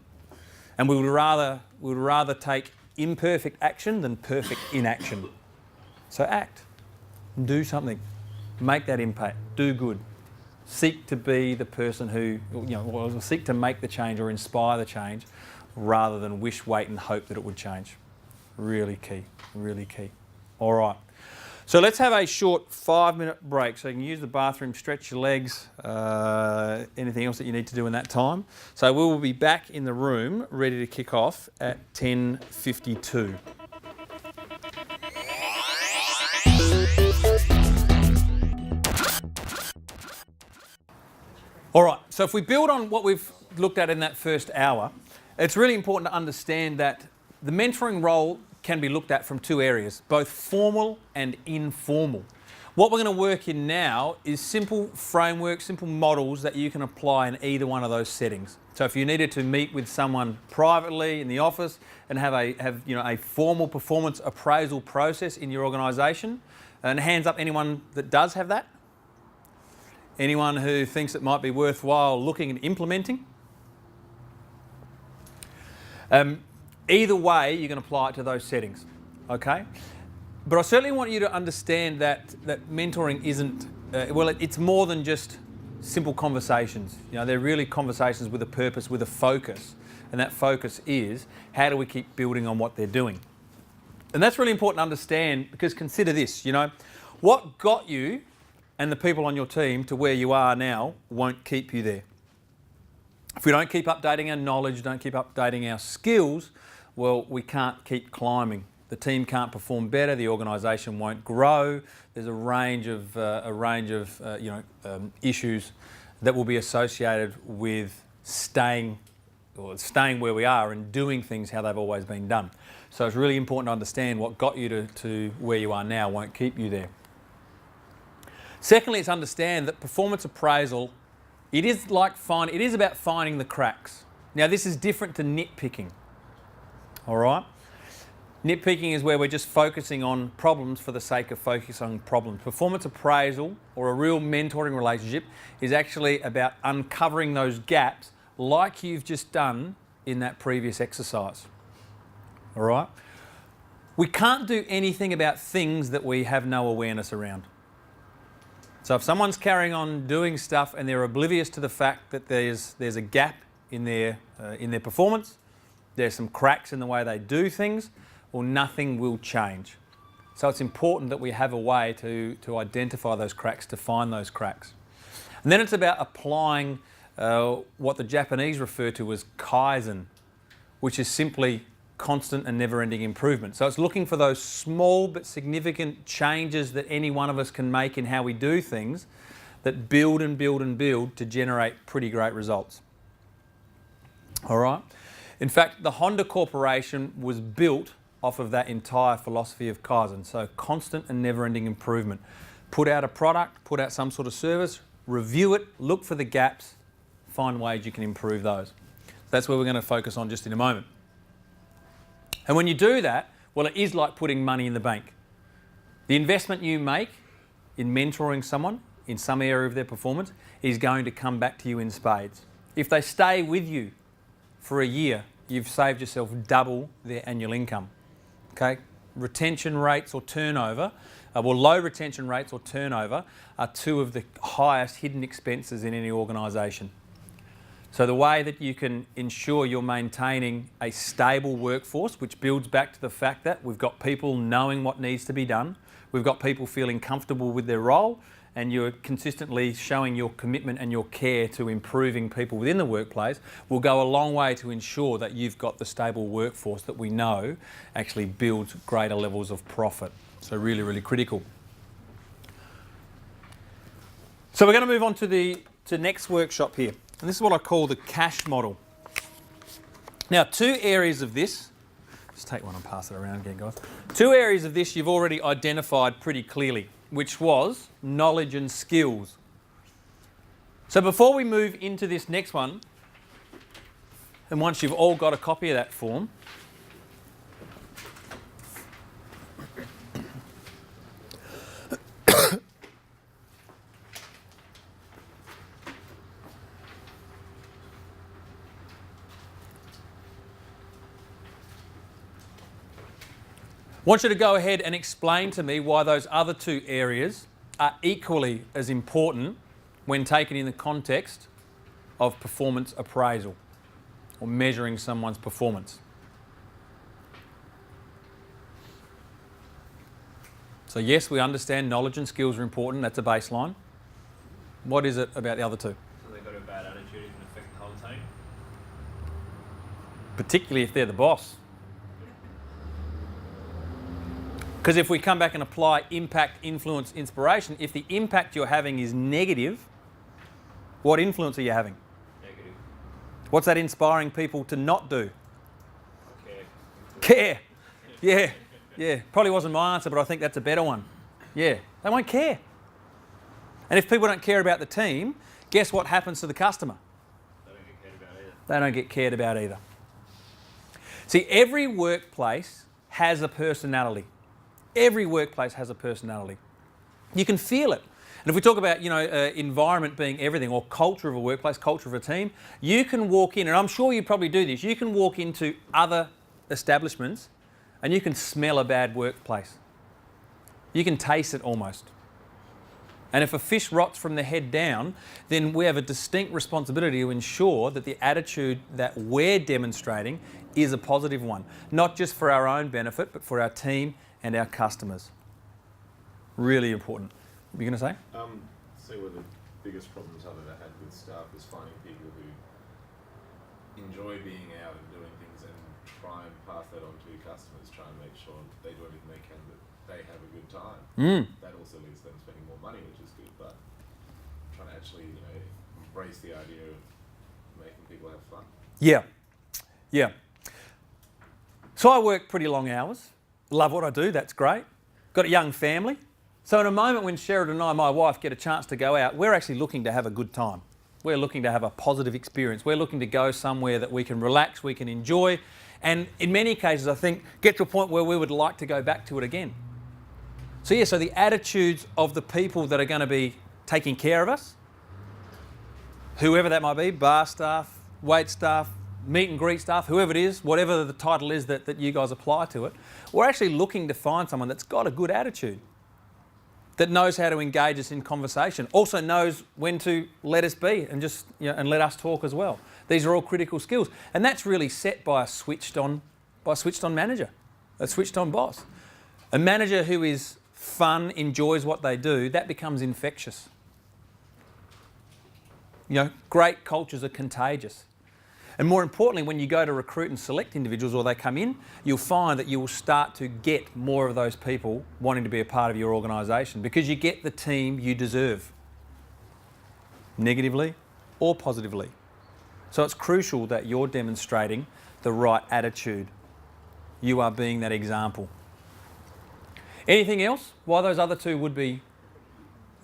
And we would rather take imperfect action than perfect inaction. So act, do something, make that impact, do good. Seek to be the person who, seek to make the change or inspire the change rather than wish, wait and hope that it would change. Really key, really key. All right. So let's have a short 5-minute break so you can use the bathroom, stretch your legs, anything else that you need to do in that time. So we will be back in the room ready to kick off at 10:52. All right, so if we build on what we've looked at in that first hour, it's really important to understand that the mentoring role can be looked at from two areas, both formal and informal. What we're going to work in now is simple frameworks, simple models that you can apply in either one of those settings. So if you needed to meet with someone privately in the office and have a formal performance appraisal process in your organisation, and hands up anyone that does have that. Anyone who thinks it might be worthwhile looking and implementing. Either way, you can apply it to those settings, okay? But I certainly want you to understand that mentoring isn't, it's more than just simple conversations. They're really conversations with a purpose, with a focus. And that focus is, how do we keep building on what they're doing? And that's really important to understand, because consider this, what got you and the people on your team to where you are now won't keep you there. If we don't keep updating our knowledge, don't keep updating our skills, well, we can't keep climbing. The team can't perform better, the organisation won't grow. There's a range of issues that will be associated with staying where we are and doing things how they've always been done. So it's really important to understand what got you to where you are now won't keep you there. Secondly, it's understand that performance appraisal, it is about finding the cracks. Now this is different to nitpicking, all right? Nitpicking is where we're just focusing on problems for the sake of focusing on problems. Performance appraisal, or a real mentoring relationship, is actually about uncovering those gaps like you've just done in that previous exercise. All right? We can't do anything about things that we have no awareness around. So if someone's carrying on doing stuff and they're oblivious to the fact that there's a gap in their performance, there's some cracks in the way they do things, well, nothing will change. So it's important that we have a way to identify those cracks, to find those cracks. And then it's about applying what the Japanese refer to as Kaizen, which is simply constant and never-ending improvement. So it's looking for those small but significant changes that any one of us can make in how we do things that build and build and build to generate pretty great results. All right? In fact, the Honda Corporation was built off of that entire philosophy of Kaizen. So constant and never-ending improvement. Put out a product, put out some sort of service, review it, look for the gaps, find ways you can improve those. That's where we're going to focus on just in a moment. And when you do that, well, it is like putting money in the bank. The investment you make in mentoring someone in some area of their performance is going to come back to you in spades. If they stay with you for a year, you've saved yourself double their annual income. Okay? Retention rates or turnover, low retention rates or turnover are two of the highest hidden expenses in any organisation. So the way that you can ensure you're maintaining a stable workforce, which builds back to the fact that we've got people knowing what needs to be done, we've got people feeling comfortable with their role, and you're consistently showing your commitment and your care to improving people within the workplace, will go a long way to ensure that you've got the stable workforce that we know actually builds greater levels of profit. So really, really critical. So we're going to move on to the next workshop here. And this is what I call the cash model. Now, two areas of this, just take one and pass it around again, guys. Two areas of this you've already identified pretty clearly, which was knowledge and skills. So before we move into this next one, and once you've all got a copy of that form, I want you to go ahead and explain to me why those other two areas are equally as important when taken in the context of performance appraisal or measuring someone's performance. So yes, we understand knowledge and skills are important, that's a baseline. What is it about the other two? So they've got a bad attitude, it can affect the whole team. Particularly if they're the boss. Because if we come back and apply impact, influence, inspiration, if the impact you're having is negative, what influence are you having? Negative. What's that inspiring people to not do? Care. Care. Yeah. Probably wasn't my answer, but I think that's a better one. Yeah. They won't care. And if people don't care about the team, guess what happens to the customer? They don't get cared about either. They don't get cared about either. See, every workplace has a personality. Every workplace has a personality. You can feel it. And if we talk about, environment being everything, or culture of a workplace, culture of a team, you can walk in, and I'm sure you probably do this, you can walk into other establishments and you can smell a bad workplace. You can taste it almost. And if a fish rots from the head down, then we have a distinct responsibility to ensure that the attitude that we're demonstrating is a positive one, not just for our own benefit, but for our team and our customers. Really important. What were you going to say? So one of the biggest problems I've ever had with staff is finding people who enjoy being out and doing things and try and pass that on to customers, try and make sure they do everything they can that they have a good time. That also leads to them spending more money, which is good, but trying to actually, embrace the idea of making people have fun. Yeah, yeah. So I work pretty long hours. Love what I do, that's great. Got a young family. So in a moment when Sheridan and I, my wife, get a chance to go out, we're actually looking to have a good time. We're looking to have a positive experience. We're looking to go somewhere that we can relax, we can enjoy, and in many cases, I think, get to a point where we would like to go back to it again. So yeah, so the attitudes of the people that are going to be taking care of us, whoever that might be, bar staff, wait staff, meet and greet staff, whoever it is, whatever the title is that you guys apply to it, we're actually looking to find someone that's got a good attitude, that knows how to engage us in conversation, also knows when to let us be and just, and let us talk as well. These are all critical skills, and that's really set by a switched on manager, a switched on boss. A manager who is fun, enjoys what they do, that becomes infectious. Great cultures are contagious. And more importantly, when you go to recruit and select individuals or they come in, you'll find that you will start to get more of those people wanting to be a part of your organisation because you get the team you deserve, negatively or positively. So it's crucial that you're demonstrating the right attitude. You are being that example. Anything else? Why those other two would be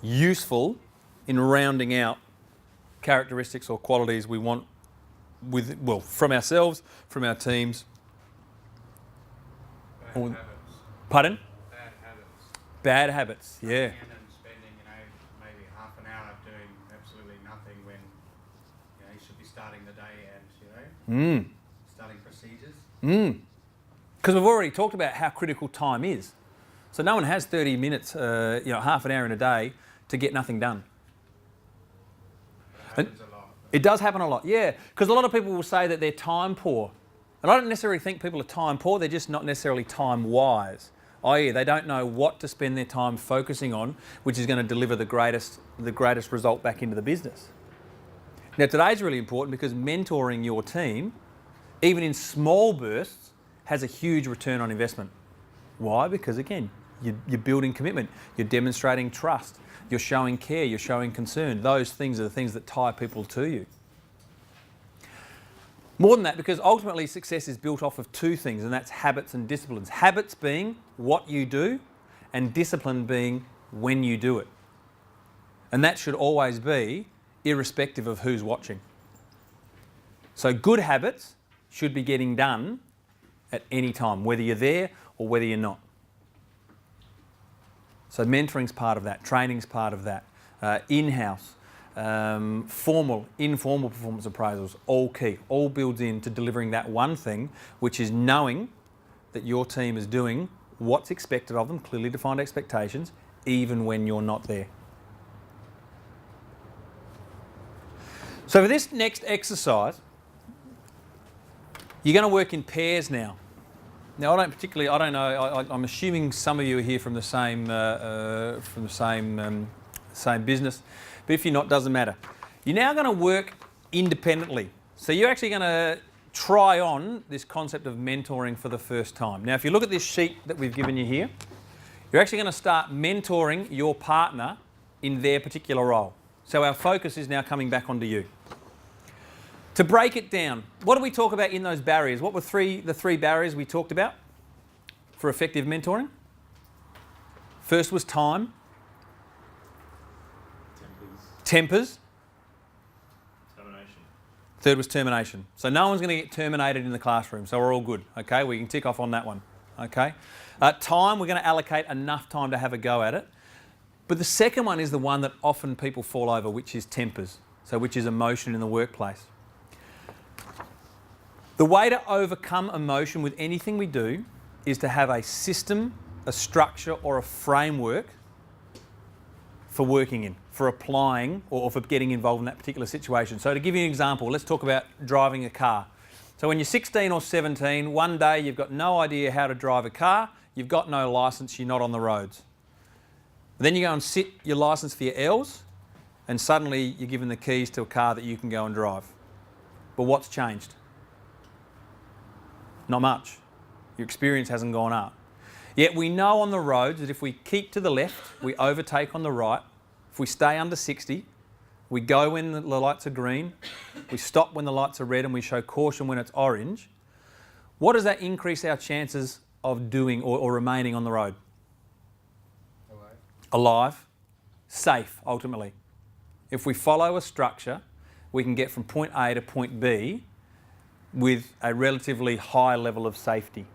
useful in rounding out characteristics or qualities we want from ourselves, from our teams. Bad habits. Pardon? Bad habits. Bad habits, yeah. Coming in and spending, maybe half an hour doing absolutely nothing when, you should be starting the day and, starting procedures. Because we've already talked about how critical time is. So no one has 30 minutes, half an hour in a day to get nothing done. It happens a lot. It does happen a lot, yeah. Because a lot of people will say that they're time poor. And I don't necessarily think people are time poor, they're just not necessarily time wise. i.e. they don't know what to spend their time focusing on, which is going to deliver the greatest result back into the business. Now today's really important because mentoring your team, even in small bursts, has a huge return on investment. Why? Because again, you're building commitment, you're demonstrating trust, you're showing care, you're showing concern. Those things are the things that tie people to you. More than that, because ultimately success is built off of two things, and that's habits and disciplines. Habits being what you do, and discipline being when you do it. And that should always be irrespective of who's watching. So good habits should be getting done at any time, whether you're there or whether you're not. So mentoring's part of that, training's part of that, in-house, formal, informal performance appraisals, all key, all builds into delivering that one thing, which is knowing that your team is doing what's expected of them, clearly defined expectations, even when you're not there. So for this next exercise, you're going to work in pairs now. Now, I don't know. I'm assuming some of you are here from the same business, but if you're not, doesn't matter. You're now going to work independently. So you're actually going to try on this concept of mentoring for the first time. Now, if you look at this sheet that we've given you here, you're actually going to start mentoring your partner in their particular role. So our focus is now coming back onto you. To break it down, what do we talk about in those barriers? What were the three barriers we talked about for effective mentoring? First was time. Tempers. Termination. Third was termination. So no one's going to get terminated in the classroom, so we're all good, okay? We can tick off on that one, okay? Time, we're going to allocate enough time to have a go at it. But the second one is the one that often people fall over, which is tempers, so which is emotion in the workplace. The way to overcome emotion with anything we do is to have a system, a structure or a framework for working in, for applying or for getting involved in that particular situation. So to give you an example, let's talk about driving a car. So when you're 16 or 17, one day you've got no idea how to drive a car, you've got no licence, you're not on the roads. Then you go and sit your licence for your L's and suddenly you're given the keys to a car that you can go and drive. But what's changed? Not much. Your experience hasn't gone up. Yet we know on the roads that if we keep to the left, we overtake on the right. If we stay under 60, we go when the lights are green, we stop when the lights are red, and we show caution when it's orange, what does that increase our chances of doing or remaining on the road? Alive, safe, ultimately. If we follow a structure, we can get from point A to point B with a relatively high level of safety.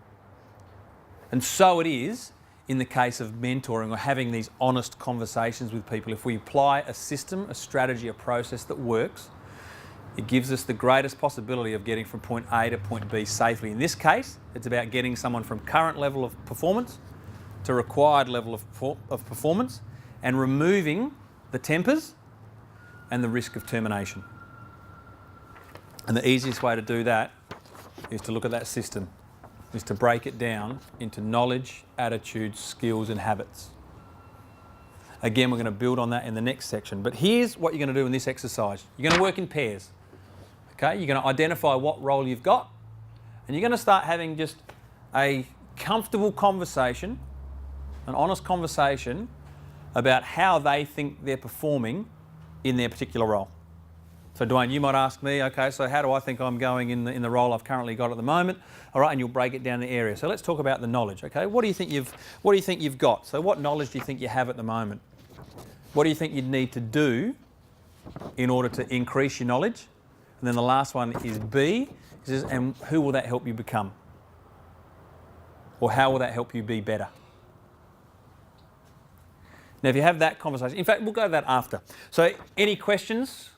And so it is in the case of mentoring or having these honest conversations with people. If we apply a system, a strategy, a process that works, it gives us the greatest possibility of getting from point A to point B safely. In this case, it's about getting someone from current level of performance to required level of performance and removing the tempers and the risk of termination. And the easiest way to do that is to look at that system, is to break it down into knowledge, attitudes, skills and habits. Again, we're going to build on that in the next section. But here's what you're going to do in this exercise. You're going to work in pairs. Okay? You're going to identify what role you've got, and you're going to start having just a comfortable conversation, an honest conversation about how they think they're performing in their particular role. So Dwayne, you might ask me, okay, so how do I think I'm going in the role I've currently got at the moment? All right, and you'll break it down the area. So let's talk about the knowledge, okay? What do you think you've got? So what knowledge do you think you have at the moment? What do you think you'd need to do in order to increase your knowledge? And then the last one is B, and who will that help you become? Or how will that help you be better? Now, if you have that conversation, in fact, we'll go to that after. So any questions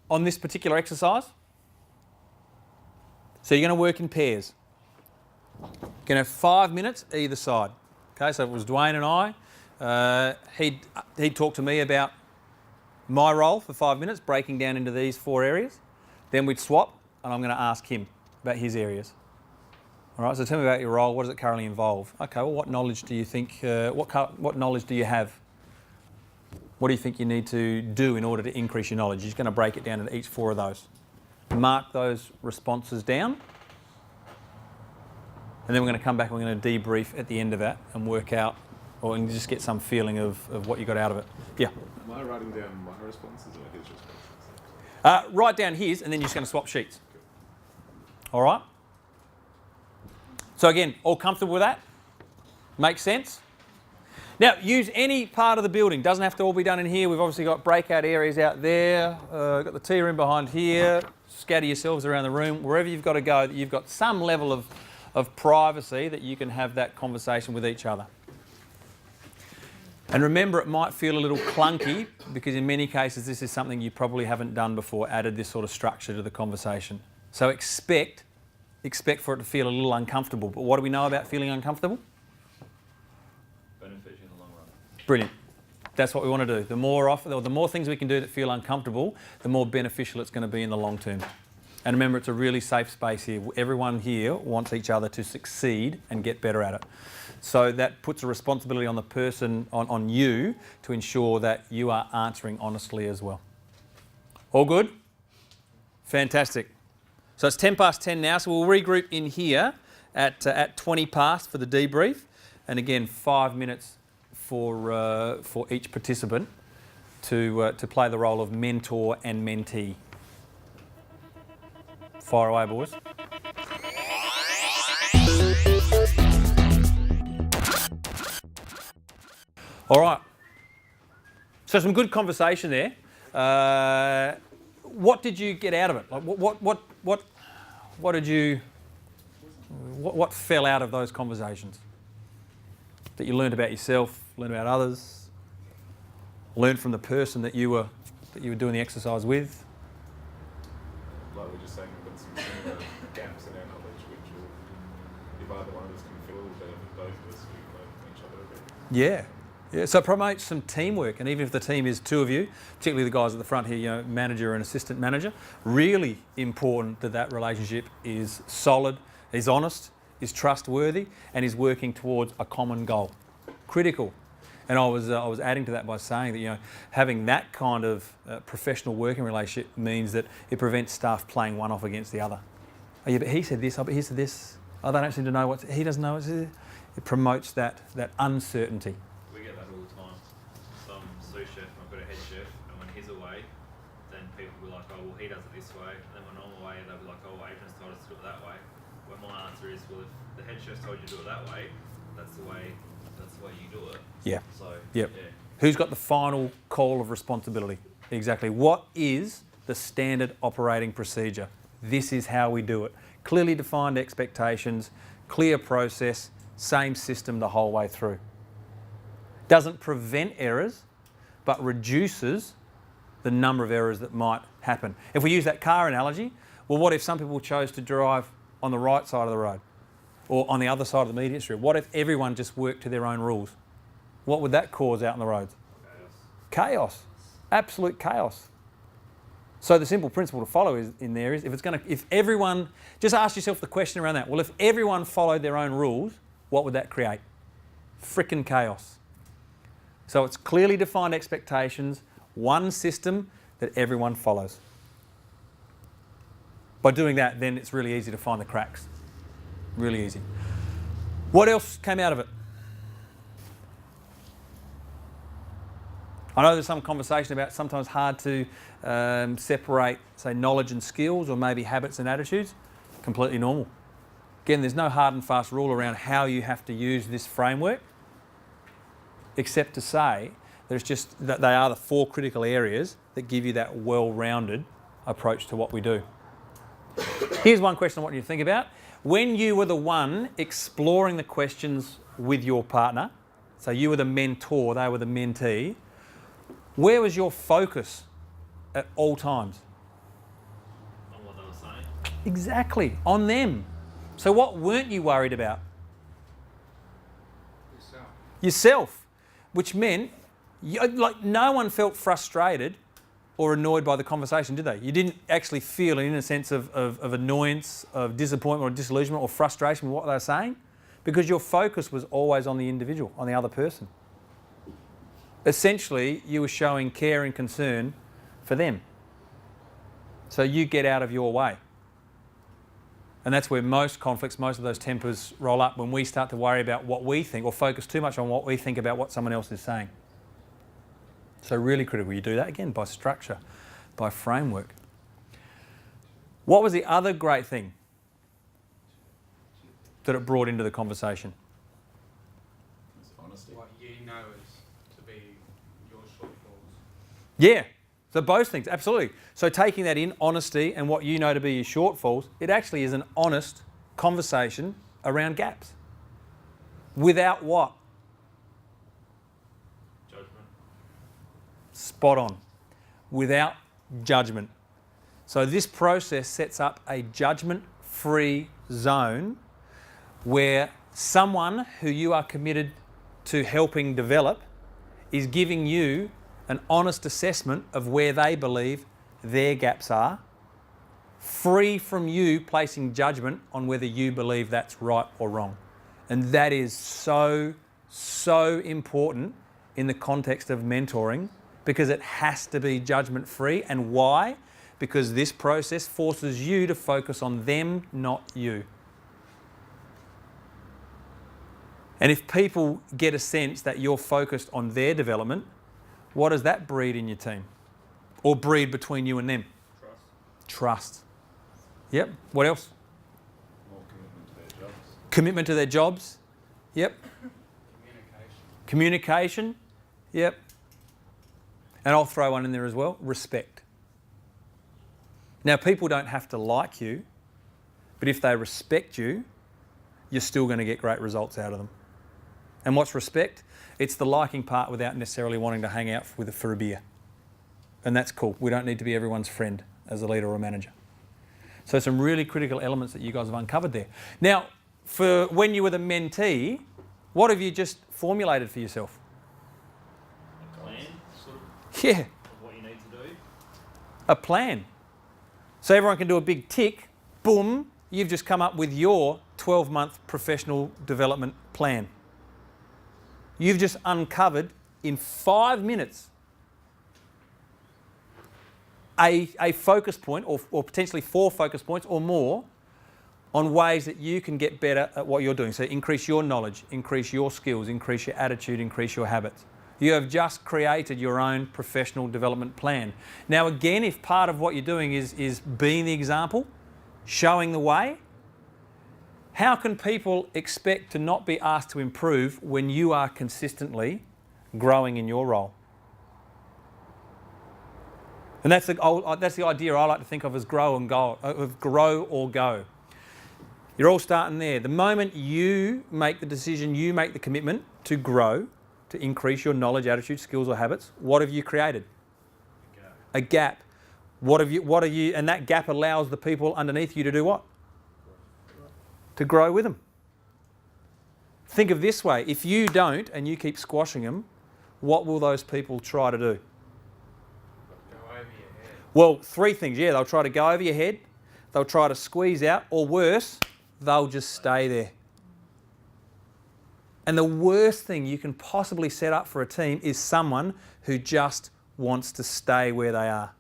on this particular exercise? So you're going to work in pairs. You're going to have 5 minutes either side. Okay, so if it was Dwayne and I, he'd talk to me about my role for 5 minutes, breaking down into these 4 areas. Then we'd swap, and I'm going to ask him about his areas. All right, so tell me about your role. What does it currently involve? Okay, well, what knowledge do you think, what knowledge do you have? What do you think you need to do in order to increase your knowledge? You're just going to break it down into each 4 of those. Mark those responses down. And then we're going to come back and we're going to debrief at the end of that and work out, or just get some feeling of what you got out of it. Yeah? Am I writing down my responses or his responses? Write down his, and then you're just going to swap sheets. All right? So again, all comfortable with that? Makes sense? Now, use any part of the building. Doesn't have to all be done in here. We've obviously got breakout areas out there. Got the tea room behind here. Scatter yourselves around the room. Wherever you've got to go, that you've got some level of privacy that you can have that conversation with each other. And remember, it might feel a little clunky because in many cases this is something you probably haven't done before, added this sort of structure to the conversation. So expect for it to feel a little uncomfortable. But what do we know about feeling uncomfortable? Benefits in the long run. Brilliant. That's what we want to do. The more things we can do that feel uncomfortable, the more beneficial it's going to be in the long term. And remember, it's a really safe space here. Everyone here wants each other to succeed and get better at it. So that puts a responsibility on the person, on you, to ensure that you are answering honestly as well. All good? Fantastic. So it's 10 past 10 now, so we'll regroup in here at 20 past for the debrief. And again, 5 minutes for each participant to play the role of mentor and mentee. Fire away, boys. All right. So some good conversation there. What did you get out of it? Like what fell out of those conversations? That you learned about yourself, learned about others, learned from the person that you were doing the exercise with. Like we're just saying, we've got some similar gaps in our knowledge, which will, if either one of us can fill, will benefit both of us. We learn from each other a bit. Yeah. Yeah, so promote some teamwork, and even if the team is 2 of you, particularly the guys at the front here, manager and assistant manager, really important that relationship is solid, is honest, is trustworthy, and is working towards a common goal. Critical. And I was adding to that by saying that having that kind of professional working relationship means that it prevents staff playing one off against the other. Oh yeah, but he said this. Oh, but he said this. Oh, they don't seem to know he doesn't know what's it. It promotes that uncertainty. We get that all the time. Some sous chef, I've got a head chef, and when he's away, well, he does it this way. And then my normal way, they'll be like, oh, Adrian's told us to do it that way. Where my answer is, well, if the head chef's told you to do it that way, that's the way you do it. Yeah. So, Yep. yeah. Who's got the final call of responsibility? Exactly. What is the standard operating procedure? This is how we do it. Clearly defined expectations, clear process, same system the whole way through. Doesn't prevent errors, but reduces the number of errors that might happen. If we use that car analogy, well, what if some people chose to drive on the right side of the road or on the other side of the median strip? What if everyone just worked to their own rules? What would that cause out in the roads? Chaos. Absolute chaos. So the simple principle to follow is if everyone, just ask yourself the question around that. Well, if everyone followed their own rules, what would that create? Frickin' chaos. So it's clearly defined expectations, one system that everyone follows. By doing that, then it's really easy to find the cracks. Really easy. What else came out of it? I know there's some conversation about sometimes hard to separate, say, knowledge and skills, or maybe habits and attitudes. Completely normal. Again, there's no hard and fast rule around how you have to use this framework, except to say there's just that they are the 4 critical areas that give you that well-rounded approach to what we do. Here's one question I want you to think about. When you were the one exploring the questions with your partner, so you were the mentor, they were the mentee, where was your focus at all times? On what they were saying. Exactly, on them. So what weren't you worried about? Yourself. Which meant, no one felt frustrated or annoyed by the conversation, did they? You didn't actually feel in a sense of annoyance, of disappointment or disillusionment or frustration with what they were saying, because your focus was always on the individual, on the other person. Essentially, you were showing care and concern for them. So you get out of your way. And that's where most conflicts, most of those tempers roll up, when we start to worry about what we think or focus too much on what we think about what someone else is saying. So really critical. You do that again by structure, by framework. What was the other great thing that it brought into the conversation? It's honesty. What you know is to be your shortfalls. Yeah, so both things, absolutely. So taking that in, honesty, and what you know to be your shortfalls, it actually is an honest conversation around gaps. Without what? Judgment. Spot on. Without judgment. So this process sets up a judgment-free zone where someone who you are committed to helping develop is giving you an honest assessment of where they believe their gaps are, free from you placing judgment on whether you believe that's right or wrong. And that is so, so important in the context of mentoring, because it has to be judgment-free. And why? Because this process forces you to focus on them, not you. And if people get a sense that you're focused on their development, what does that breed in your team? Or breed between you and them? Trust. Yep. What else? More commitment to their jobs. Commitment to their jobs. Yep. Communication. Yep. And I'll throw one in there as well. Respect. Now, people don't have to like you, but if they respect you, you're still going to get great results out of them. And what's respect? It's the liking part without necessarily wanting to hang out for a beer. And that's cool. We don't need to be everyone's friend as a leader or a manager. So some really critical elements that you guys have uncovered there. Now, for when you were the mentee, what have you just formulated for yourself? A plan, sort of, Yeah, of what you need to do. a plan. So everyone can do a big tick, boom, you've just come up with your 12-month professional development plan. You've just uncovered in 5 minutes a focus point, or potentially 4 focus points or more, on ways that you can get better at what you're doing. So increase your knowledge, increase your skills, increase your attitude, increase your habits. You have just created your own professional development plan. Now again, if part of what you're doing is being the example, showing the way, how can people expect to not be asked to improve when you are consistently growing in your role? And that's the idea I like to think of as grow or go. You're all starting there. The moment you make the decision, you make the commitment to grow, to increase your knowledge, attitude, skills or habits, what have you created? A gap. What have you, and that gap allows the people underneath you to do what? To grow with them. Think of this way, if you don't and you keep squashing them, what will those people try to do? Go over your head. Well, three things, yeah, they'll try to go over your head, they'll try to squeeze out, or worse, they'll just stay there. And the worst thing you can possibly set up for a team is someone who just wants to stay where they are.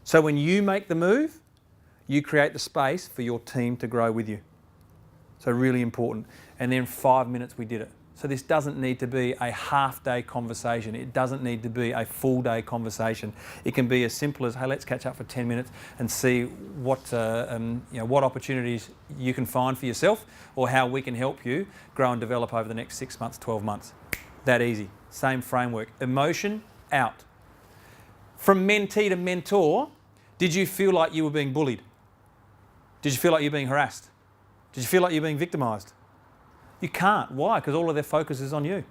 So when you make the move, you create the space for your team to grow with you. So really important. And then 5 minutes we did it. So this doesn't need to be a half-day conversation. It doesn't need to be a full-day conversation. It can be as simple as, hey, let's catch up for 10 minutes and see what opportunities you can find for yourself or how we can help you grow and develop over the next 6 months, 12 months. That easy. Same framework. Emotion out. From mentee to mentor, did you feel like you were being bullied? Did you feel like you're being harassed? Did you feel like you're being victimised? You can't. Why? Because all of their focus is on you.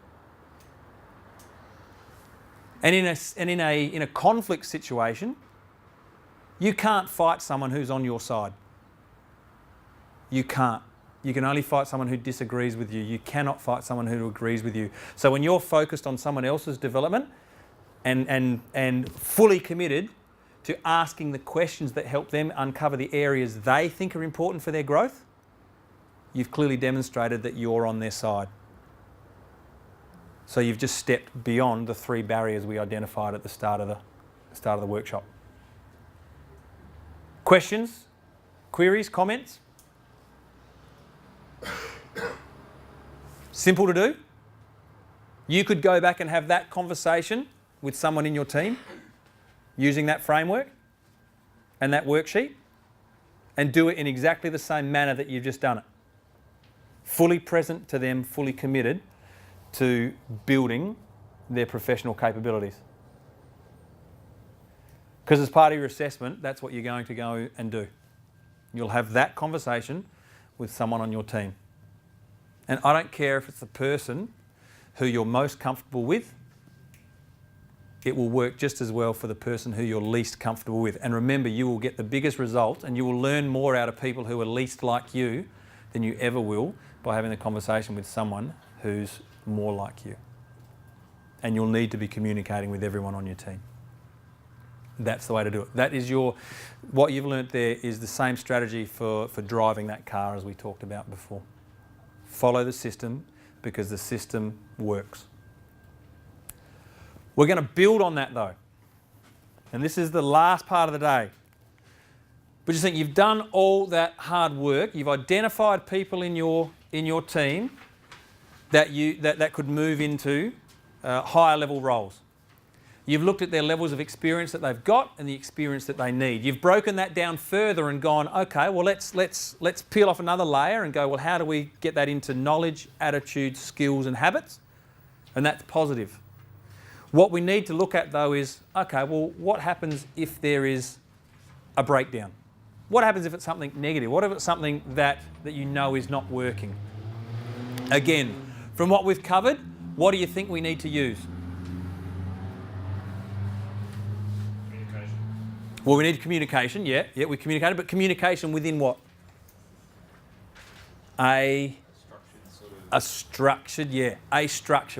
And in a conflict situation, you can't fight someone who's on your side. You can't. You can only fight someone who disagrees with you. You cannot fight someone who agrees with you. So when you're focused on someone else's development and fully committed to asking the questions that help them uncover the areas they think are important for their growth, you've clearly demonstrated that you're on their side. So you've just stepped beyond the 3 barriers we identified at the start of the workshop. Questions? Queries? Comments? Simple to do. You could go back and have that conversation with someone in your team using that framework and that worksheet and do it in exactly the same manner that you've just done it. Fully present to them, fully committed to building their professional capabilities. Because as part of your assessment, that's what you're going to go and do. You'll have that conversation with someone on your team. And I don't care if it's the person who you're most comfortable with, it will work just as well for the person who you're least comfortable with. And remember, you will get the biggest result and you will learn more out of people who are least like you than you ever will by having a conversation with someone who's more like you. And you'll need to be communicating with everyone on your team. That's the way to do it. That is what you've learnt there is the same strategy for driving that car as we talked about before. Follow the system because the system works. We're going to build on that though. And this is the last part of the day. But just think, you've done all that hard work. You've identified people in your team that could move into higher level roles. You've looked at their levels of experience that they've got and the experience that they need. You've broken that down further and gone, okay, well let's peel off another layer and go, well, how do we get that into knowledge, attitude, skills and habits? And that's positive. What we need to look at though is, okay, well, what happens if there is a breakdown? What happens if it's something negative? What if it's something that you know is not working? Again, from what we've covered, what do you think we need to use? Communication. Well, we need communication, yeah, we communicated, but communication within what? A structure.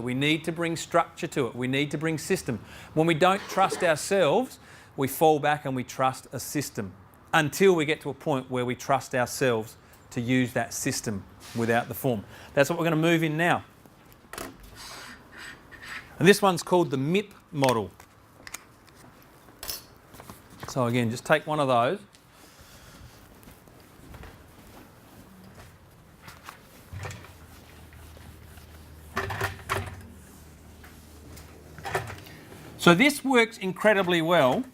We need to bring structure to it. We need to bring system. When we don't trust ourselves, we fall back and we trust a system until we get to a point where we trust ourselves to use that system without the form. That's what we're going to move in now. And this one's called the MIP model. So again, just take one of those. So this works incredibly well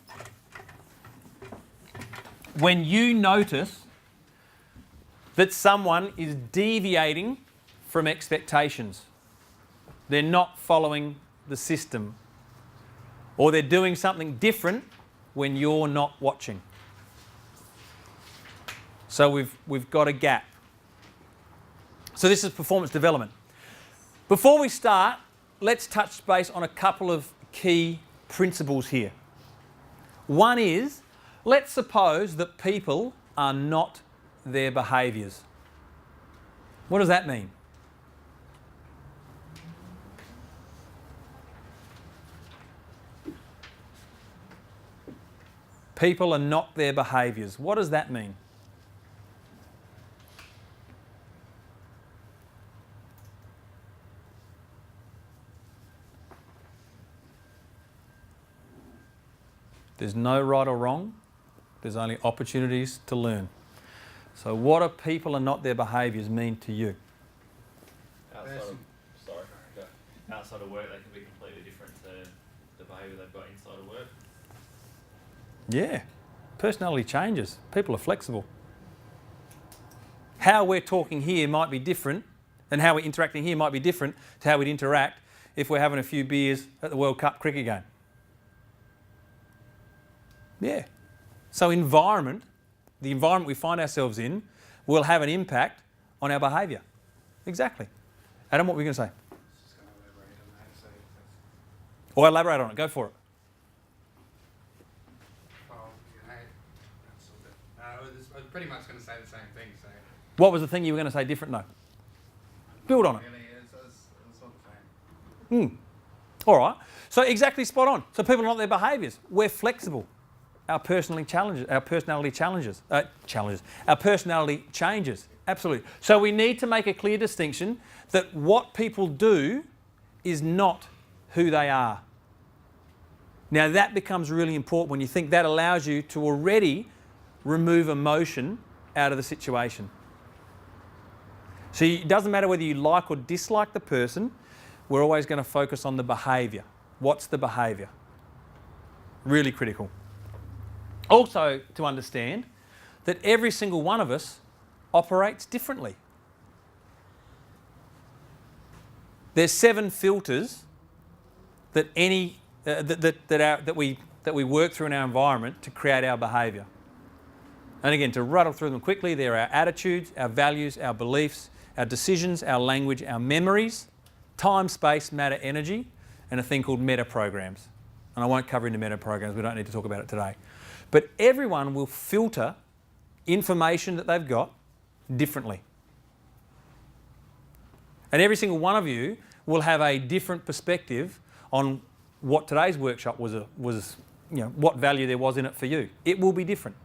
when you notice that someone is deviating from expectations. They're not following the system, or they're doing something different when you're not watching. So we've got a gap. So this is performance development. Before we start, let's touch base on a couple of key principles here. One is, let's suppose that people are not their behaviours. What does that mean? People are not their behaviours. What does that mean? There's no right or wrong. There's only opportunities to learn. So what do people and not their behaviours mean to you? Outside of work, they can be completely different to the behaviour they've got inside of work. Yeah. Personality changes. People are flexible. How we're talking here might be different, and how we're interacting here might be different to how we'd interact if we're having a few beers at the World Cup cricket game. Yeah. So the environment we find ourselves in will have an impact on our behaviour. Exactly. Adam, what were you going to say? Just going to elaborate on that. So that's, Or elaborate on it. Go for it. well, that's all good. I was pretty much going to say the same thing. So What was the thing you were going to say different? No. Build on it. really, it's all the same. All right. So exactly spot on. So people are not their behaviours. We're flexible. Our personality changes. Absolutely. So we need to make a clear distinction that what people do is not who they are. Now that becomes really important when you think that allows you to already remove emotion out of the situation. So it doesn't matter whether you like or dislike the person, we're always going to focus on the behaviour. What's the behaviour? Really critical. Also to understand that every single one of us operates differently. There's 7 filters that we work through in our environment to create our behaviour. And again, to rattle through them quickly, there are our attitudes, our values, our beliefs, our decisions, our language, our memories, time, space, matter, energy, and a thing called meta programs. And I won't cover into meta programs, we don't need to talk about it today. But everyone will filter information that they've got differently. And every single one of you will have a different perspective on what today's workshop was, what value there was in it for you. It will be different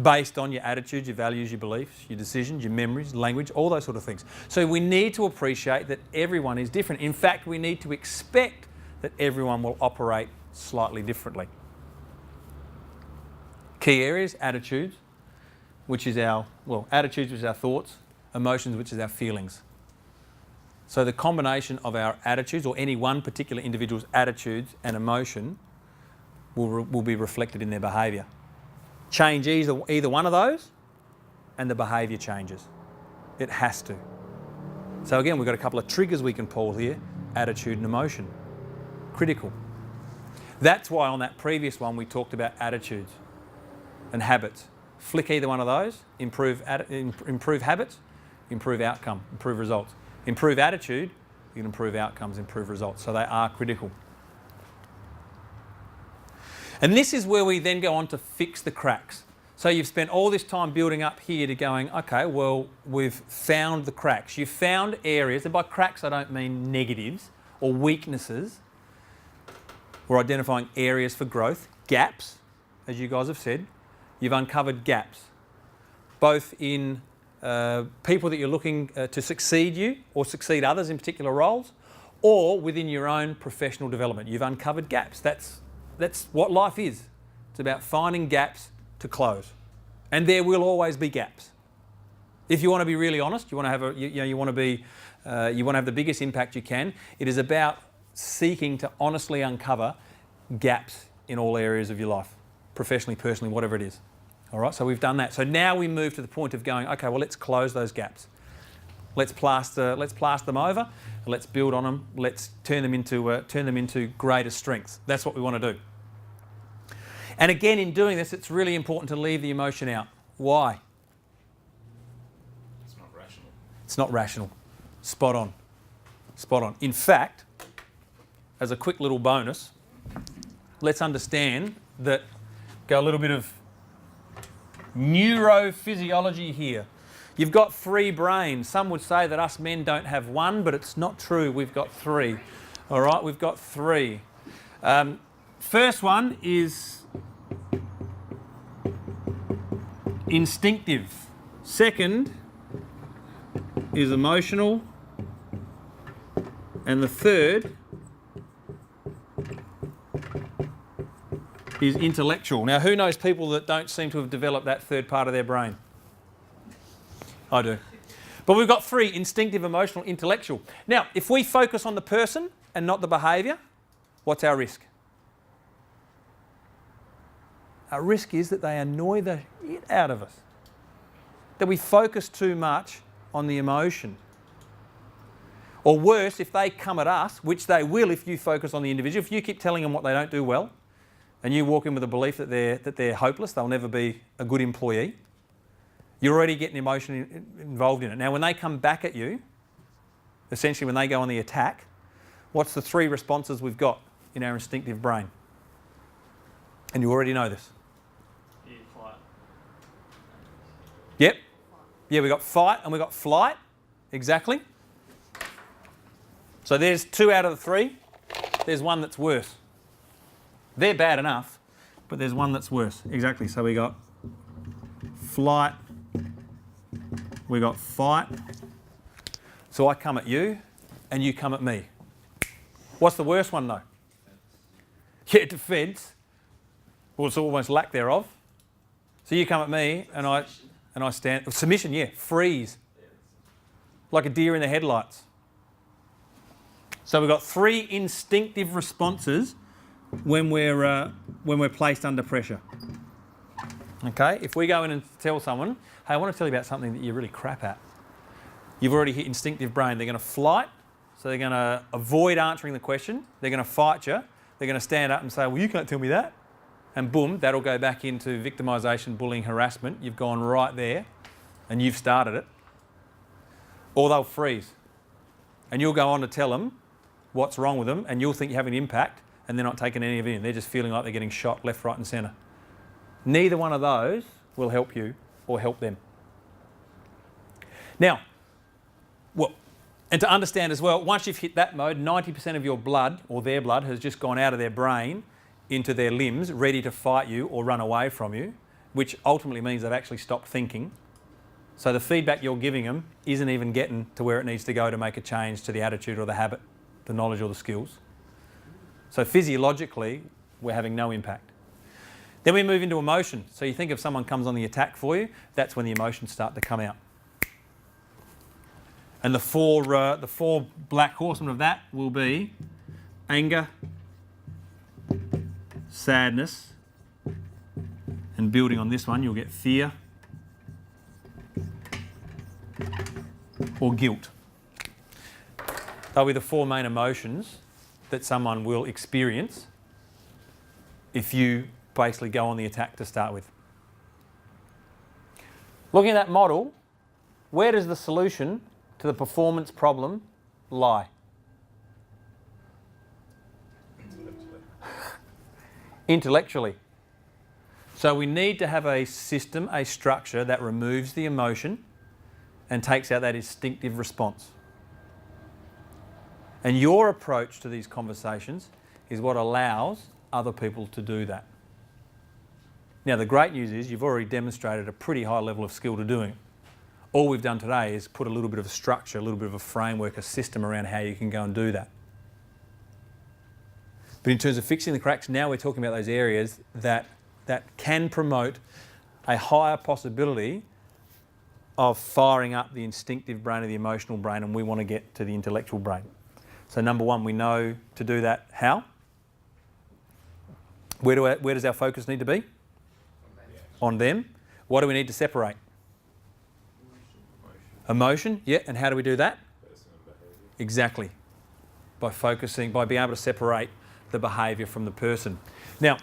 based on your attitudes, your values, your beliefs, your decisions, your memories, language, all those sort of things. So we need to appreciate that everyone is different. In fact, we need to expect that everyone will operate slightly differently. Key areas, attitudes, which is our thoughts, emotions, which is our feelings. So the combination of our attitudes, or any one particular individual's attitudes and emotion, will be reflected in their behaviour. Change either one of those and the behaviour changes. It has to. So again, we've got a couple of triggers we can pull here, attitude and emotion. Critical. That's why on that previous one we talked about attitudes and habits. Flick either one of those, improve habits, improve outcome, improve results. Improve attitude, you can improve outcomes, improve results. So they are critical. And this is where we then go on to fix the cracks. So you've spent all this time building up here to going, okay, well, we've found the cracks. You've found areas, and by cracks I don't mean negatives or weaknesses. We're identifying areas for growth, gaps, as you guys have said. You've uncovered gaps, both in people that you're looking to succeed you or succeed others in particular roles, or within your own professional development. You've uncovered gaps. That's what life is. It's about finding gaps to close, and there will always be gaps. If you want to be really honest, you want to have the biggest impact you can. It is about seeking to honestly uncover gaps in all areas of your life, professionally, personally, whatever it is. All right, so we've done that. So now we move to the point of going, okay, well, let's close those gaps. Let's plaster them over, and let's build on them. Let's turn them into greater strengths. That's what we want to do. And again, in doing this, it's really important to leave the emotion out. Why? It's not rational. It's not rational. Spot on. Spot on. In fact, as a quick little bonus, let's understand that, go a little bit of neurophysiology here. You've got 3 brains. Some would say that us men don't have 1, but it's not true. We've got 3. All right, we've got 3. First one is instinctive. Second is emotional. And the third is intellectual. Now, who knows people that don't seem to have developed that third part of their brain? I do. But we've got 3, instinctive, emotional, intellectual. Now, if we focus on the person and not the behaviour, what's our risk? Our risk is that they annoy the shit out of us. That we focus too much on the emotion. Or worse, if they come at us, which they will if you focus on the individual, if you keep telling them what they don't do well, and you walk in with a belief that they're hopeless, they'll never be a good employee, you're already getting emotion involved in it. Now, when they come back at you, essentially when they go on the attack, what's the 3 responses we've got in our instinctive brain? And you already know this. Yeah, fight. Yep. Yeah, we've got fight and we've got flight. Exactly. So there's 2 out of the 3. There's one that's worse. They're bad enough, but there's one that's worse. Exactly. So we got flight. We got fight. So I come at you and you come at me. What's the worst one though? Yeah, defence. Well, it's almost lack thereof. So you come at me and I stand. Submission, yeah. Freeze. Like a deer in the headlights. So we've got 3 instinctive responses when we're placed under pressure. Okay, if we go in and tell someone, hey, I want to tell you about something that you're really crap at. You've already hit instinctive brain. They're going to flight, so they're going to avoid answering the question. They're going to fight you. They're going to stand up and say, well, you can't tell me that. And boom, that'll go back into victimisation, bullying, harassment. You've gone right there and you've started it. Or they'll freeze. And you'll go on to tell them what's wrong with them, and you'll think you have an impact, and they're not taking any of it in. They're just feeling like they're getting shot left, right and centre. Neither one of those will help you or help them. Now, and to understand as well, once you've hit that mode, 90% of your blood, or their blood, has just gone out of their brain into their limbs, ready to fight you or run away from you, which ultimately means they've actually stopped thinking. So the feedback you're giving them isn't even getting to where it needs to go to make a change to the attitude or the habit, the knowledge or the skills. So physiologically, we're having no impact. Then we move into emotion. So you think if someone comes on the attack for you, that's when the emotions start to come out. And the four black horsemen of that will be anger, sadness, and building on this one, you'll get fear or guilt. They'll be the 4 main emotions that someone will experience if you basically go on the attack to start with. Looking at that model, where does the solution to the performance problem lie? Intellectually. So we need to have a system, a structure that removes the emotion and takes out that instinctive response. And your approach to these conversations is what allows other people to do that. Now, the great news is you've already demonstrated a pretty high level of skill to doing it. All we've done today is put a little bit of a structure, a little bit of a framework, a system around how you can go and do that. But in terms of fixing the cracks, now we're talking about those areas that can promote a higher possibility of firing up the instinctive brain or the emotional brain, and we want to get to the intellectual brain. So number one, we know to do that how? Where does our focus need to be? On them. What do we need to separate? Emotion, yeah, and how do we do that? Exactly. By focusing, by being able to separate the behaviour from the person. Now,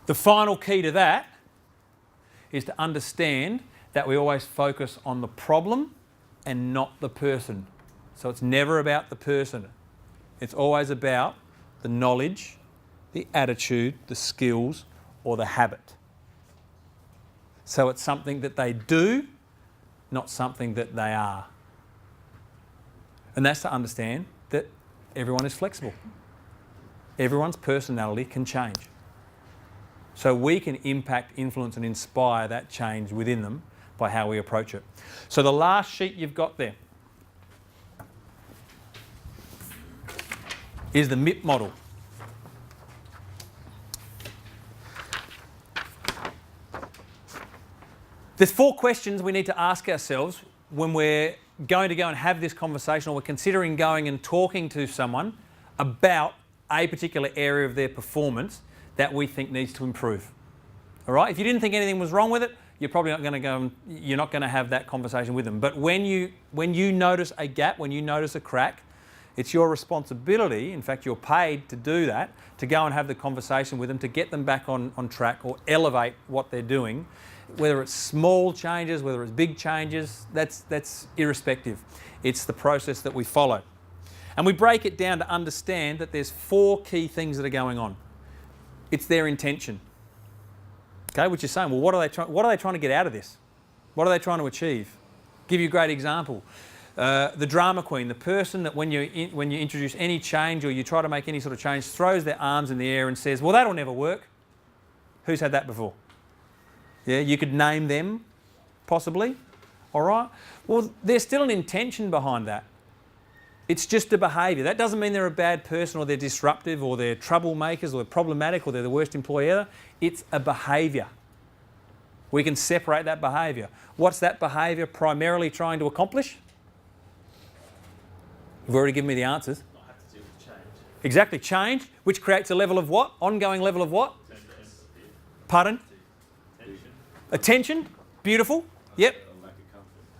the final key to that is to understand that we always focus on the problem and not the person. So it's never about the person. It's always about the knowledge, the attitude, the skills, or the habit. So it's something that they do, not something that they are. And that's to understand that everyone is flexible. Everyone's personality can change. So we can impact, influence and inspire that change within them by how we approach it. So the last sheet you've got there is the MIP model. There's 4 questions we need to ask ourselves when we're going to go and have this conversation, or we're considering going and talking to someone about a particular area of their performance that we think needs to improve. All right? If you didn't think anything was wrong with it, you're probably not going to go and you're not going to have that conversation with them. But when you notice a gap, when you notice a crack, it's your responsibility, in fact you're paid to do that, to go and have the conversation with them, to get them back on track or elevate what they're doing. Whether it's small changes, whether it's big changes, that's irrespective. It's the process that we follow. And we break it down to understand that there's 4 key things that are going on. It's their intention. Okay, which is saying, well, what are they trying to get out of this? What are they trying to achieve? Give you a great example. The drama queen, the person that when you introduce any change or you try to make any sort of change, throws their arms in the air and says, well, that'll never work. Who's had that before? Yeah, you could name them, possibly. All right? Well, there's still an intention behind that. It's just a behaviour. That doesn't mean they're a bad person or they're disruptive or they're troublemakers or they're problematic or they're the worst employee ever. It's a behaviour. We can separate that behaviour. What's that behaviour primarily trying to accomplish? You've already given me the answers. Not have to deal with change. Exactly, change, which creates a level of what? Ongoing level of what? Pardon? Attention. Beautiful. Yep.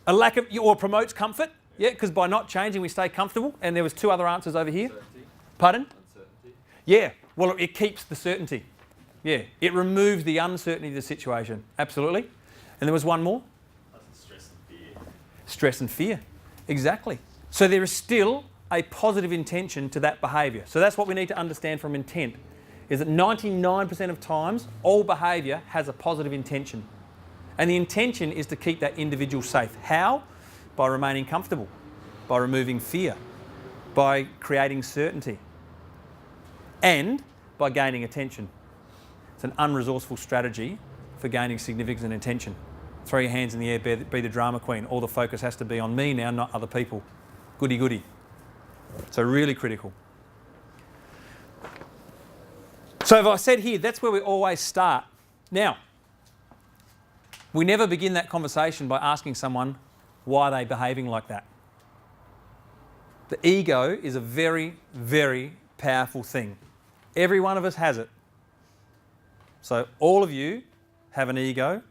A lack of, or promotes comfort. Yeah, because by not changing, we stay comfortable. And there was 2 other answers over here. Uncertainty. Pardon? Uncertainty. Yeah. Well, it keeps the certainty. Yeah. It removes the uncertainty of the situation. Absolutely. And there was one more. Stress and fear. Stress and fear. Exactly. So there is still a positive intention to that behaviour. So that's what we need to understand from intent, is that 99% of times, all behaviour has a positive intention. And the intention is to keep that individual safe. How? By remaining comfortable, by removing fear, by creating certainty, and by gaining attention. It's an unresourceful strategy for gaining significance and attention. Throw your hands in the air, be the drama queen. All the focus has to be on me now, not other people. Goody goody. So really critical. So if I said here, that's where we always start. Now, we never begin that conversation by asking someone, why are they behaving like that? The ego is a very, very powerful thing. Every one of us has it. So all of you have an ego,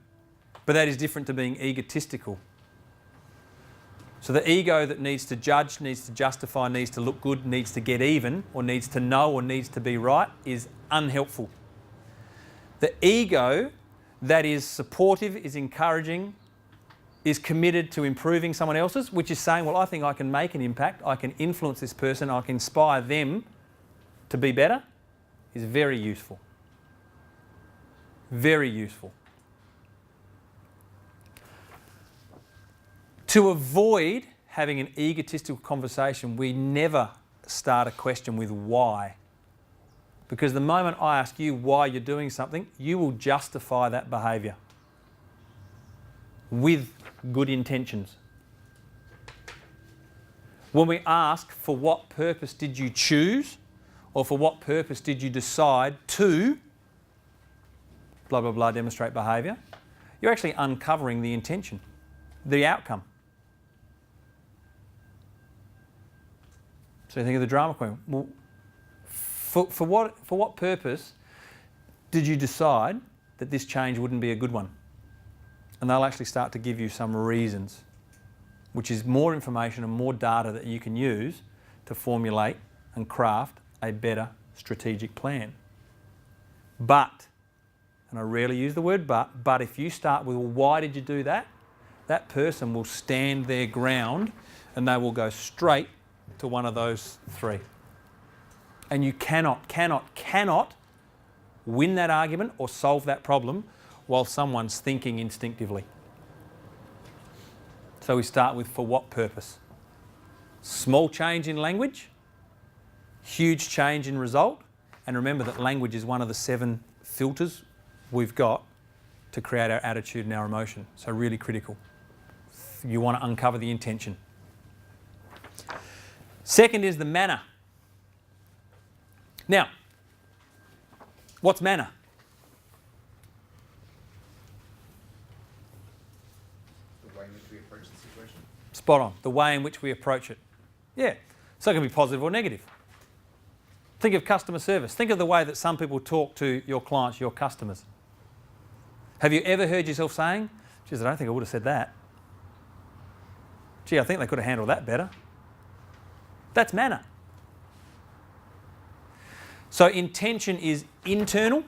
but that is different to being egotistical. So the ego that needs to judge, needs to justify, needs to look good, needs to get even, or needs to know, or needs to be right, is unhelpful. The ego that is supportive, is encouraging, is committed to improving someone else's, which is saying, well, I think I can make an impact, I can influence this person, I can inspire them to be better, is very useful. Very useful. To avoid having an egotistical conversation, we never start a question with why. Because the moment I ask you why you're doing something, you will justify that behaviour with good intentions. When we ask for what purpose did you choose, or for what purpose did you decide to blah, blah, blah, demonstrate behaviour, you're actually uncovering the intention, the outcome. So you think of the drama queen. Well, for what purpose did you decide that this change wouldn't be a good one? And they'll actually start to give you some reasons, which is more information and more data that you can use to formulate and craft a better strategic plan. But, and I rarely use the word but if you start with, well, why did you do that? That person will stand their ground and they will go straight to one of those three. And you cannot win that argument or solve that problem while someone's thinking instinctively. So we start with for what purpose? Small change in language, huge change in result, and remember that language is one of the 7 filters we've got to create our attitude and our emotion. So really critical. You want to uncover the intention. Second is the manner. Now, what's manner? The way in which we approach the situation. Spot on. The way in which we approach it. Yeah. So it can be positive or negative. Think of customer service. Think of the way that some people talk to your clients, your customers. Have you ever heard yourself saying, geez, I don't think I would have said that. Gee, I think they could have handled that better. That's manner. So intention is internal.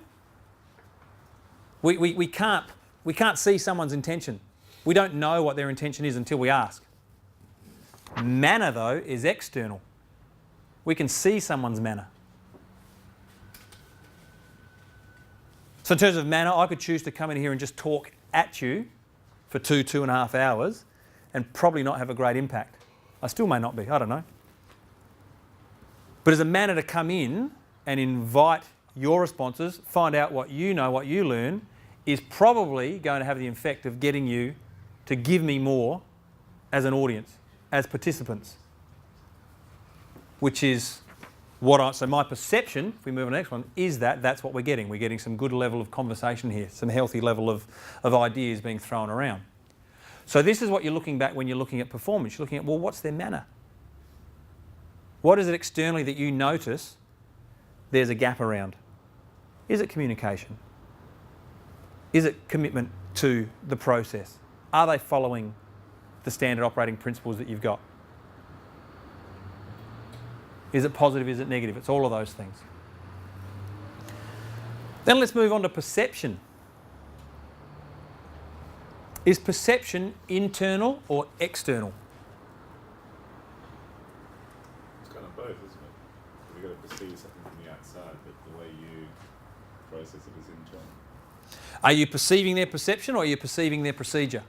We can't see someone's intention. We don't know what their intention is until we ask. Manner, though, is external. We can see someone's manner. So in terms of manner, I could choose to come in here and just talk at you for 2.5 hours and probably not have a great impact. I still may not be, I don't know. But as a manner to come in and invite your responses, find out what you know, what you learn, is probably going to have the effect of getting you to give me more as an audience, as participants. Which is so my perception, if we move on to the next one, is that that's what we're getting. We're getting some good level of conversation here, some healthy level of ideas being thrown around. So this is what you're looking back when you're looking at performance. You're looking at, well, what's their manner? What is it externally that you notice there's a gap around? Is it communication? Is it commitment to the process? Are they following the standard operating principles that you've got? Is it positive? Is it negative? It's all of those things. Then let's move on to perception. Is perception internal or external? It's kind of both, isn't it? You've got to perceive something from the outside, but the way you process it is internal. Are you perceiving their perception or are you perceiving their procedure?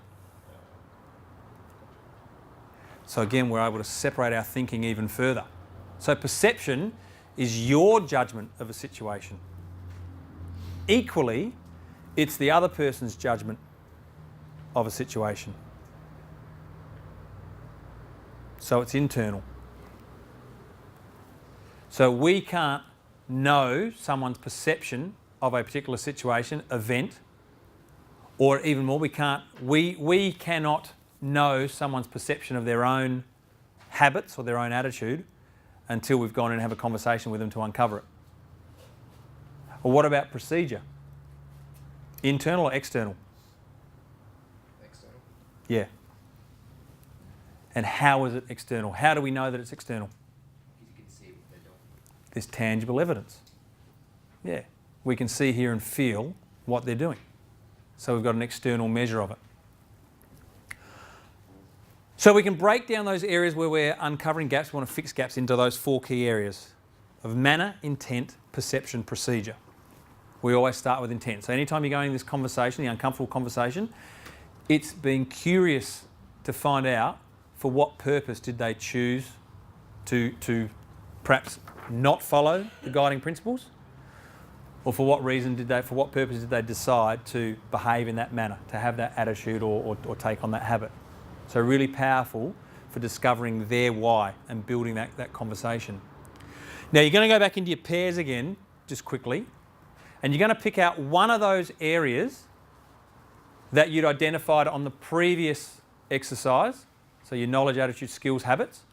So again, we're able to separate our thinking even further. So perception is your judgment of a situation. Equally, it's the other person's judgment of a situation. So it's internal. So we can't know someone's perception of a particular situation, event, or even more, we cannot know someone's perception of their own habits or their own attitude until we've gone in and have a conversation with them to uncover it. Or what about procedure? Internal or external? External. Yeah. And how is it external? How do we know that it's external? You can see what they're doing. There's tangible evidence. Yeah. We can see, hear and feel what they're doing. So we've got an external measure of it. So we can break down those areas where we're uncovering gaps, we want to fix gaps into those 4 key areas of manner, intent, perception, procedure. We always start with intent. So anytime you're going in this conversation, the uncomfortable conversation, it's being curious to find out for what purpose did they choose to perhaps not follow the guiding principles, or for what purpose did they decide to behave in that manner, to have that attitude or take on that habit. So really powerful for discovering their why and building that conversation. Now you're going to go back into your pairs again, just quickly, and you're going to pick out one of those areas that you'd identified on the previous exercise, so your knowledge, attitude, skills, habits.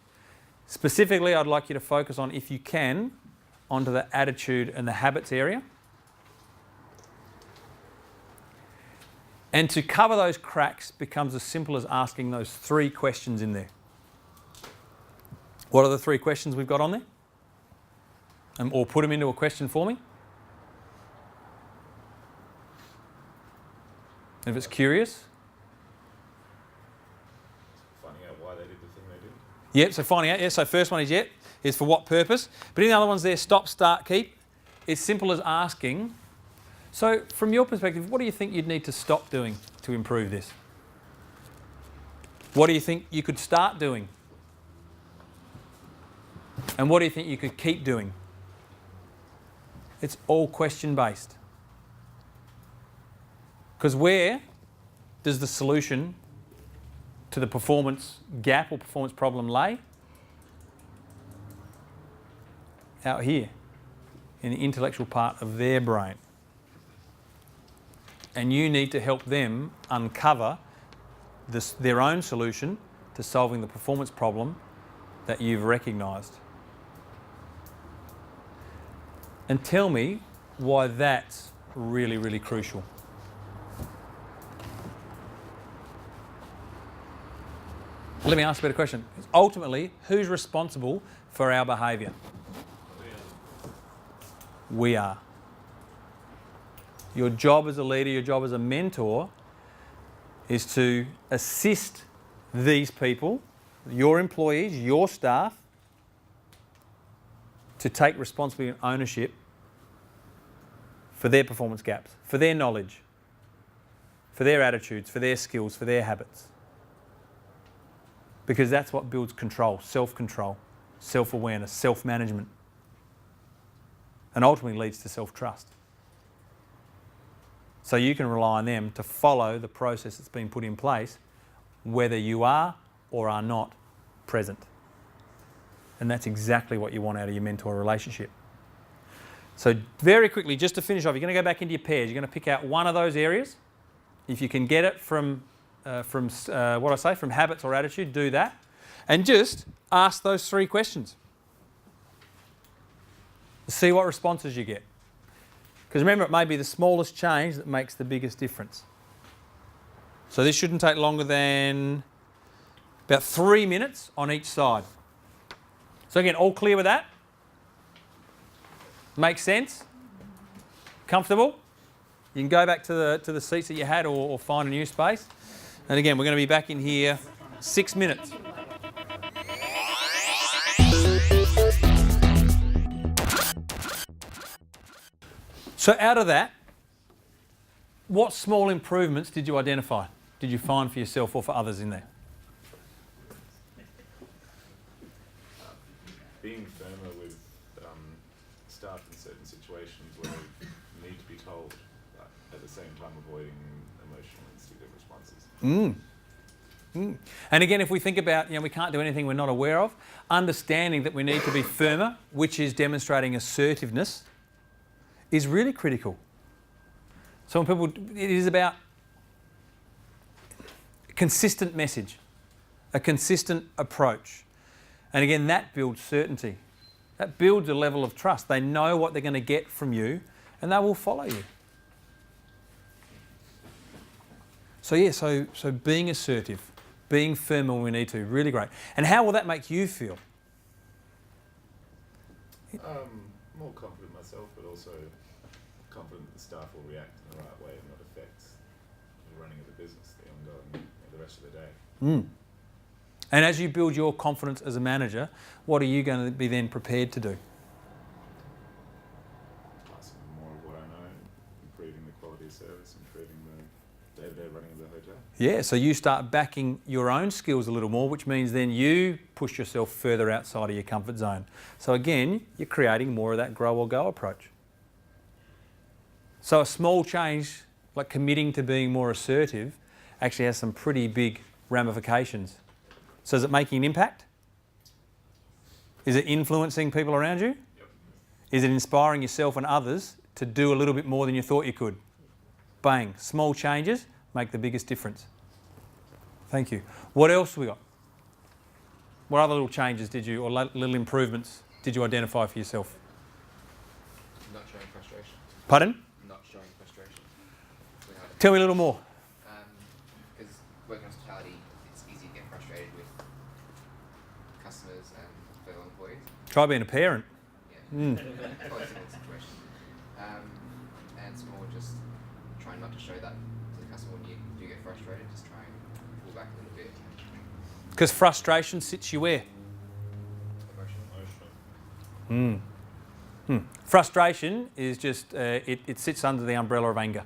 Specifically, I'd like you to focus on, if you can, onto the attitude and the habits area. And to cover those cracks becomes as simple as asking those 3 questions in there. What are the 3 questions we've got on there? Or put them into a question for me. If it's curious. Finding out why they did the thing they did. Yep, so finding out. Yeah, so first one is for what purpose. But in the other ones there, stop, start, keep. It's simple as asking. So from your perspective, what do you think you'd need to stop doing to improve this? What do you think you could start doing? And what do you think you could keep doing? It's all question based. Because where does the solution to the performance gap or performance problem lay? Out here, in the intellectual part of their brain. And you need to help them uncover their own solution to solving the performance problem that you've recognised. And tell me why that's really, really crucial. Let me ask a better question. Ultimately, who's responsible for our behaviour? We are. Your job as a leader, your job as a mentor, is to assist these people, your employees, your staff, to take responsibility and ownership for their performance gaps, for their knowledge, for their attitudes, for their skills, for their habits. Because that's what builds control, self-awareness, self-management, and ultimately leads to self-trust. So you can rely on them to follow the process that's been put in place, whether you are or are not present. And that's exactly what you want out of your mentor relationship. So very quickly, just to finish off, you're going to go back into your pairs. You're going to pick out one of those areas. If you can get it from habits or attitude, do that. And just ask those 3 questions. See what responses you get. Because remember, it may be the smallest change that makes the biggest difference. So this shouldn't take longer than about 3 minutes on each side. So again, all clear with that? Makes sense? Comfortable? You can go back to the seats that you had or find a new space. And again, we're going to be back in here 6 minutes. So out of that, what small improvements did you identify? Did you find for yourself or for others in there? Being firmer with staff in certain situations where they need to be told, but at the same time avoiding emotional instinctive responses. And again, if we think about, we can't do anything we're not aware of, understanding that we need to be firmer, which is demonstrating assertiveness, is really critical. So when people, it is about a consistent message, a consistent approach. And again, that builds certainty. That builds a level of trust. They know what they're going to get from you and they will follow you. So being assertive, being firm when we need to, really great. And how will that make you feel? More confident myself, but also confident the staff will react in the right way and not affect the running of the business, the ongoing, the rest of the day. And as you build your confidence as a manager, what are you going to be then prepared to do? Asking more of what I know, improving the quality of service, improving the day-to-day running of the hotel. Yeah, so you start backing your own skills a little more, which means then you push yourself further outside of your comfort zone. So again, you're creating more of that grow or go approach. So a small change, like committing to being more assertive, actually has some pretty big ramifications. So is it making an impact? Is it influencing people around you? Yep. Is it inspiring yourself and others to do a little bit more than you thought you could? Bang, small changes make the biggest difference. Thank you. What else have we got? What other little changes did you, or little improvements did you identify for yourself? Not showing frustration. Pardon? Not showing frustration. Tell me a little more. Because working in hospitality, it's easy to get frustrated with customers and fellow employees. Try being a parent. Yeah. Quite a similar situation. And it's more just trying not to show that to the customer when you do get frustrated. Just try and pull back a little bit. Because frustration sits you where? Emotional. Frustration is just, it sits under the umbrella of anger.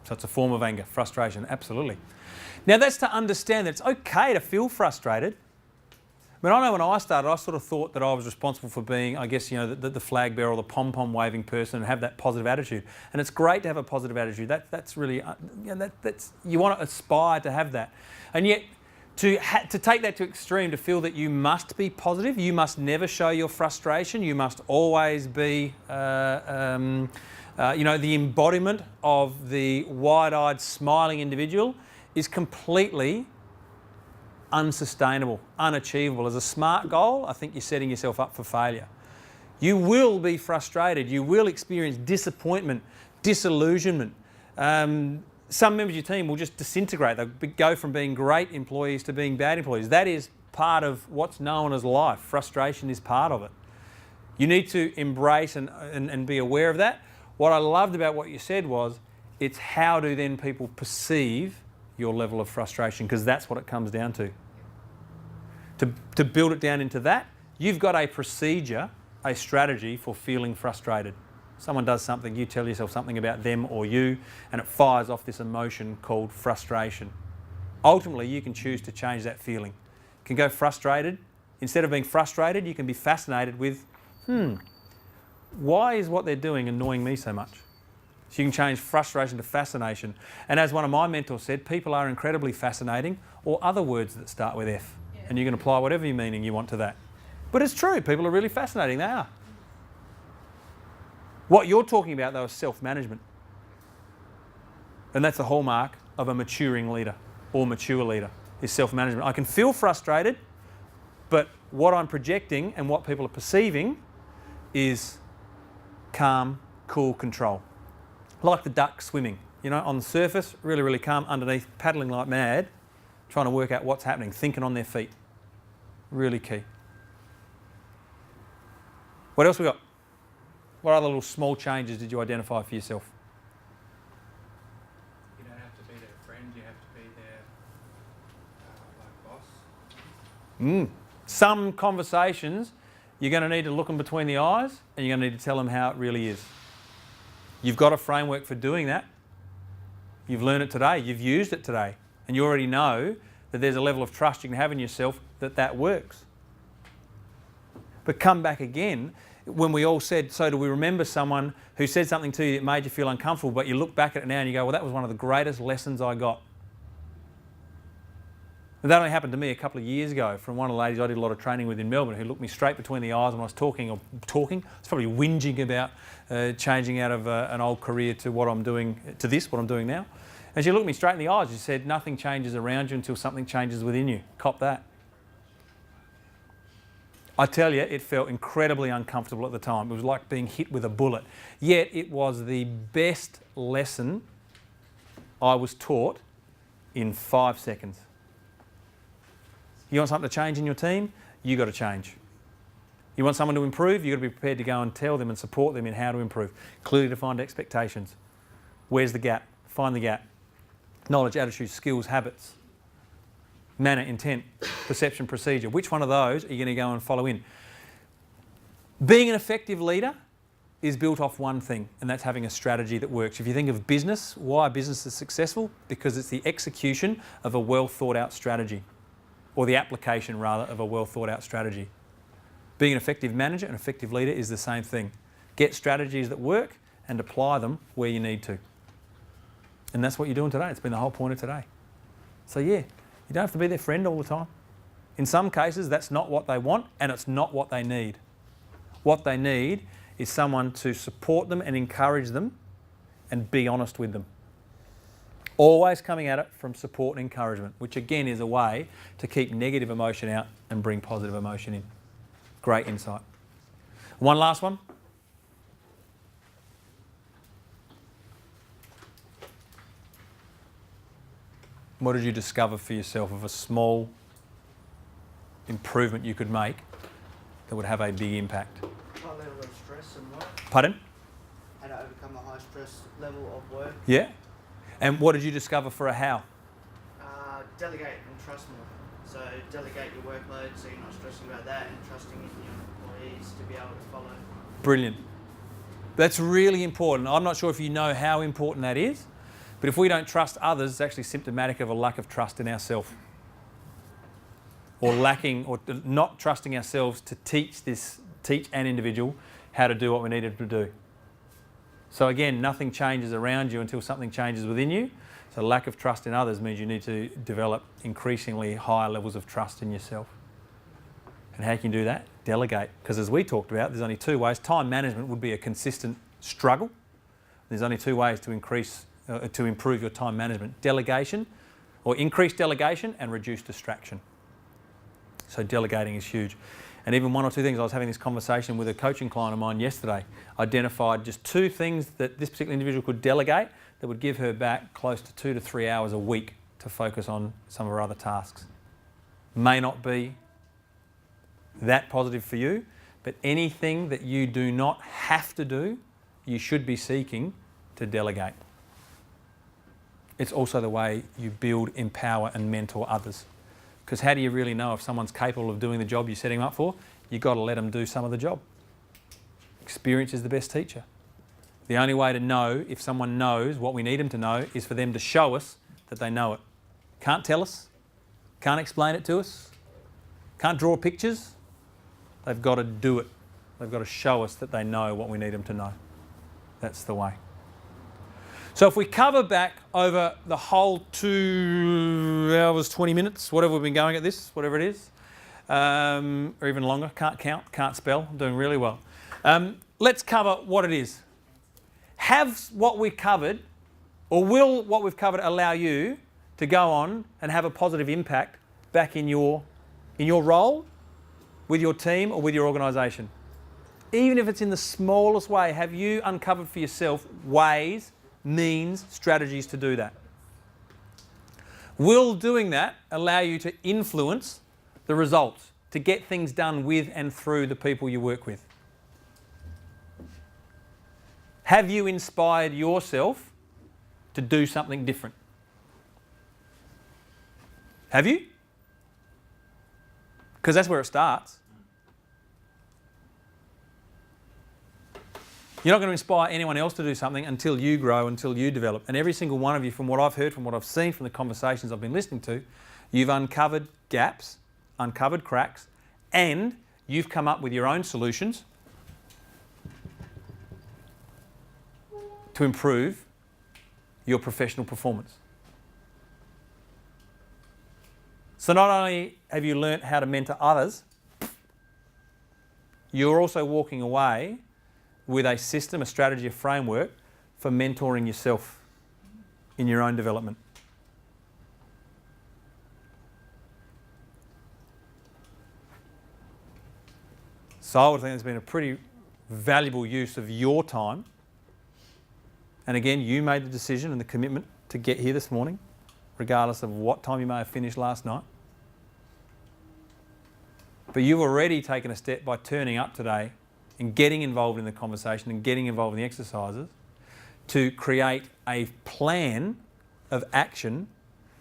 So it's a form of anger, frustration, absolutely. Now that's to understand that it's okay to feel frustrated. I mean, I know when I started, I sort of thought that I was responsible for being, I guess, the flag bearer or the pom-pom waving person and have that positive attitude. And it's great to have a positive attitude. That's really, you want to aspire to have that. And yet, to take that to extreme, to feel that you must be positive, you must never show your frustration, you must always be, the embodiment of the wide-eyed, smiling individual is completely unsustainable, unachievable. As a SMART goal, I think you're setting yourself up for failure. You will be frustrated. You will experience disappointment, disillusionment. Some members of your team will just disintegrate. They'll go from being great employees to being bad employees. That is part of what's known as life. Frustration is part of it. You need to embrace and be aware of that. What I loved about what you said was, it's how do then people perceive your level of frustration, because that's what it comes down to. To build it down into that, you've got a procedure, a strategy for feeling frustrated. Someone does something, you tell yourself something about them or you, and it fires off this emotion called frustration. Ultimately, you can choose to change that feeling. You can go frustrated. Instead of being frustrated, you can be fascinated with, why is what they're doing annoying me so much? So you can change frustration to fascination. And as one of my mentors said, people are incredibly fascinating, or other words that start with F. Yeah. And you can apply whatever meaning you want to that. But it's true, people are really fascinating, they are. What you're talking about, though, is self-management. And that's the hallmark of a maturing leader or mature leader, is self-management. I can feel frustrated, but what I'm projecting and what people are perceiving is calm, cool control. Like the duck swimming, on the surface, really, really calm, underneath, paddling like mad, trying to work out what's happening, thinking on their feet. Really key. What else we got? What other little small changes did you identify for yourself? You don't have to be their friend, you have to be their boss. Some conversations, you're going to need to look them between the eyes and you're going to need to tell them how it really is. You've got a framework for doing that. You've learned it today, you've used it today, and you already know that there's a level of trust you can have in yourself that works. But come back again, when we all said, so do we remember someone who said something to you that made you feel uncomfortable, but you look back at it now and you go, well, that was one of the greatest lessons I got. And that only happened to me a couple of years ago from one of the ladies I did a lot of training with in Melbourne, who looked me straight between the eyes when I was talking. I was probably whinging about changing out of an old career to what I'm doing now. And she looked me straight in the eyes. She said, nothing changes around you until something changes within you. Cop that. I tell you, it felt incredibly uncomfortable at the time. It was like being hit with a bullet. Yet it was the best lesson I was taught in 5 seconds. You want something to change in your team? You got to change. You want someone to improve? You've got to be prepared to go and tell them and support them in how to improve. Clearly defined expectations. Where's the gap? Find the gap. Knowledge, attitude, skills, habits, manner, intent, perception, procedure. Which one of those are you going to go and follow in? Being an effective leader is built off one thing, and that's having a strategy that works. If you think of business, why business is successful? Because it's the execution of a well thought out strategy, or the application rather of a well thought out strategy. Being an effective manager, an effective leader is the same thing. Get strategies that work and apply them where you need to. And that's what you're doing today. It's been the whole point of today. So yeah, you don't have to be their friend all the time. In some cases, that's not what they want and it's not what they need. What they need is someone to support them and encourage them and be honest with them. Always coming at it from support and encouragement, which again is a way to keep negative emotion out and bring positive emotion in. Great insight. One last one. What did you discover for yourself of a small improvement you could make that would have a big impact? High level of stress and work. Pardon? How to overcome a high stress level of work. Yeah. And what did you discover for a how? Delegate and trust more. So delegate your workload so you're not stressing about that and trusting in your employees to be able to follow. Brilliant. That's really important. I'm not sure if you know how important that is, but if we don't trust others, it's actually symptomatic of a lack of trust in ourselves. Or lacking or not trusting ourselves to teach an individual how to do what we need them to do. So again, nothing changes around you until something changes within you. So lack of trust in others means you need to develop increasingly higher levels of trust in yourself. And how can you do that? Delegate. Because as we talked about, there's only two ways. Time management would be a consistent struggle. There's only two ways to improve your time management. Delegation, or increase delegation and reduce distraction. So delegating is huge. And even one or two things, I was having this conversation with a coaching client of mine yesterday, identified just 2 things that this particular individual could delegate that would give her back close to 2 to 3 hours a week to focus on some of her other tasks. May not be that positive for you, but anything that you do not have to do, you should be seeking to delegate. It's also the way you build, empower and mentor others. Because how do you really know if someone's capable of doing the job you're setting them up for? You've got to let them do some of the job. Experience is the best teacher. The only way to know if someone knows what we need them to know is for them to show us that they know it. Can't tell us, can't explain it to us, can't draw pictures. They've got to do it. They've got to show us that they know what we need them to know. That's the way. So if we cover back over the whole 2 hours, 20 minutes, whatever we've been going at this, whatever it is, or even longer, can't count, can't spell, I'm doing really well. Let's cover what it is. Have what we covered, or will what we've covered allow you to go on and have a positive impact back in your role, with your team or with your organisation? Even if it's in the smallest way, have you uncovered for yourself ways, means, strategies to do that? Will doing that allow you to influence the results, to get things done with and through the people you work with? Have you inspired yourself to do something different? Have you? Because that's where it starts. You're not going to inspire anyone else to do something until you grow, until you develop. And every single one of you, from what I've heard, from what I've seen, from the conversations I've been listening to, you've uncovered gaps, uncovered cracks, and you've come up with your own solutions to improve your professional performance. So not only have you learnt how to mentor others, you're also walking away with a system, a strategy, a framework for mentoring yourself in your own development. So I would think it's been a pretty valuable use of your time. And again, you made the decision and the commitment to get here this morning, regardless of what time you may have finished last night. But you've already taken a step by turning up today and getting involved in the conversation and getting involved in the exercises to create a plan of action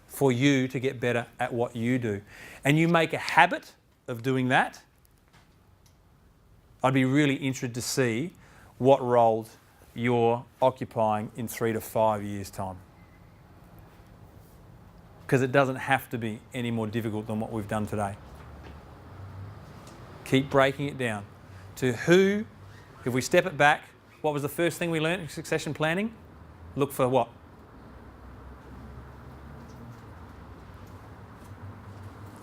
for you to get better at what you do. And you make a habit of doing that. I'd be really interested to see what roles you're occupying in 3 to 5 years' time. Because it doesn't have to be any more difficult than what we've done today. Keep breaking it down. To who, if we step it back, what was the first thing we learned in succession planning? Look for what?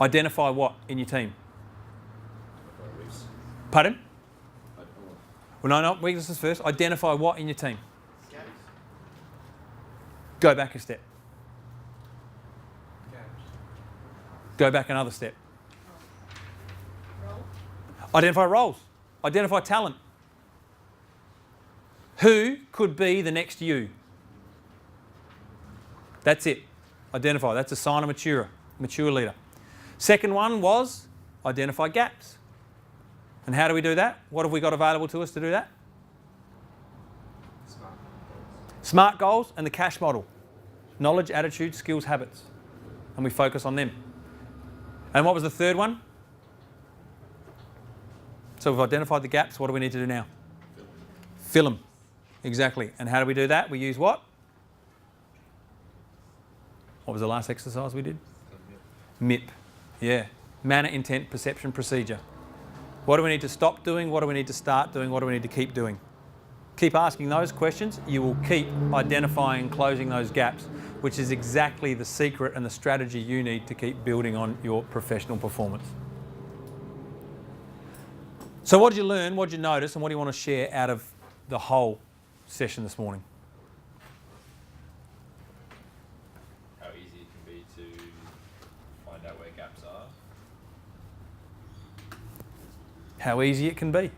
Identify what in your team? Pardon? Well, no, weaknesses first. Identify what in your team? Gaps. Go back a step. Go back another step. Identify roles. Identify talent. Who could be the next you? That's it. Identify. That's a sign of mature leader. Second one was identify gaps. And how do we do that? What have we got available to us to do that? Smart goals and the cash model. Knowledge, attitude, skills, habits. And we focus on them. And what was the third one? So we've identified the gaps. What do we need to do now? Fill them. Exactly. And how do we do that? We use what? What was the last exercise we did? MIP. Yeah. Manner, intent, perception, procedure. What do we need to stop doing? What do we need to start doing? What do we need to keep doing? Keep asking those questions. You will keep identifying and closing those gaps, which is exactly the secret and the strategy you need to keep building on your professional performance. So what did you learn? What did you notice? And what do you want to share out of the whole session this morning? How easy it can be to find out where gaps are. How easy it can be.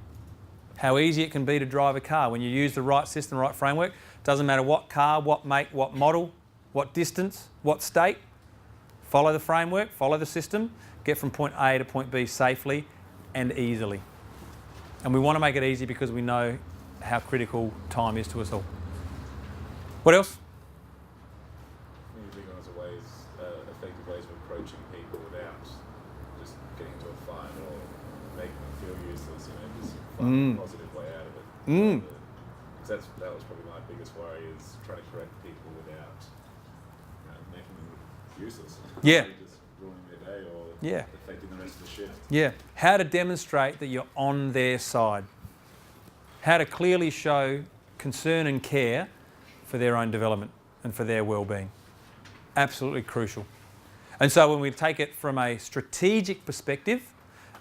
How easy it can be to drive a car when you use the right system, the right framework. Doesn't matter what car, what make, what model, what distance, what state. Follow the framework, follow the system, get from point A to point B safely and easily. And we want to make it easy because we know how critical time is to us all. What else? Big ones are ways, effective ways of approaching people without just getting into a fight or making them feel useless, just find a positive way out of it. Because that was probably my biggest worry, is trying to correct people without making them useless. Yeah. Just ruining their day or Yeah. affecting the rest of the shift. Yeah. How to demonstrate that you're on their side. How to clearly show concern and care for their own development and for their well-being. Absolutely crucial. And so when we take it from a strategic perspective,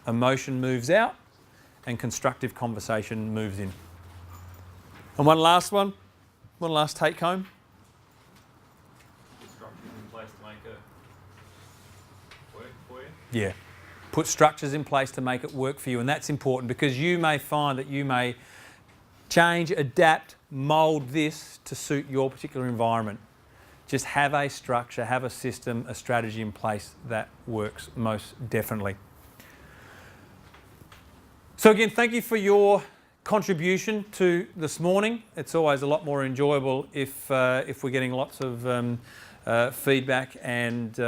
emotion moves out and constructive conversation moves in. And one last take home. Put structures in place to make it work for you. Yeah. Put structures in place to make it work for you. And that's important because you may find that you may change, adapt, mould this to suit your particular environment. Just have a structure, have a system, a strategy in place that works most definitely. So again, thank you for your contribution to this morning. It's always a lot more enjoyable if we're getting lots of feedback and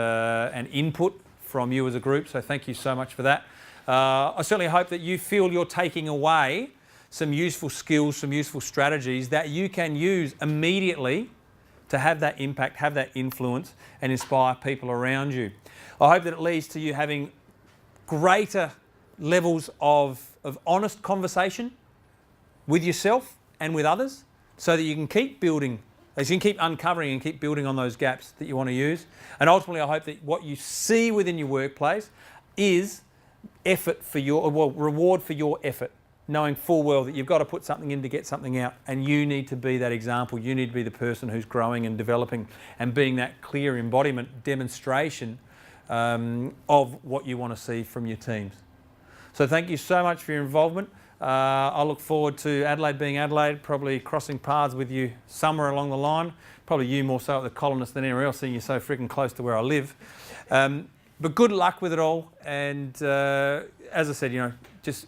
input from you as a group. So thank you so much for that. I certainly hope that you feel you're taking away some useful skills, some useful strategies that you can use immediately to have that impact, have that influence and inspire people around you. I hope that it leads to you having greater levels of honest conversation with yourself and with others so that you can keep building, as you can keep uncovering and keep building on those gaps that you want to use. And ultimately, I hope that what you see within your workplace is effort for reward for your effort, knowing full well that you've got to put something in to get something out, and you need to be that example. You need to be the person who's growing and developing and being that clear embodiment, demonstration of what you want to see from your teams. So thank you so much for your involvement. I look forward to Adelaide being Adelaide, probably crossing paths with you somewhere along the line. Probably you more so at the Colonist than anywhere else, seeing you're so freaking close to where I live. But good luck with it all. And as I said, just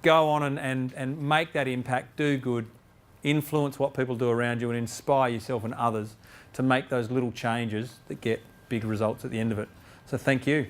go on and make that impact, do good, influence what people do around you and inspire yourself and others to make those little changes that get big results at the end of it. So thank you.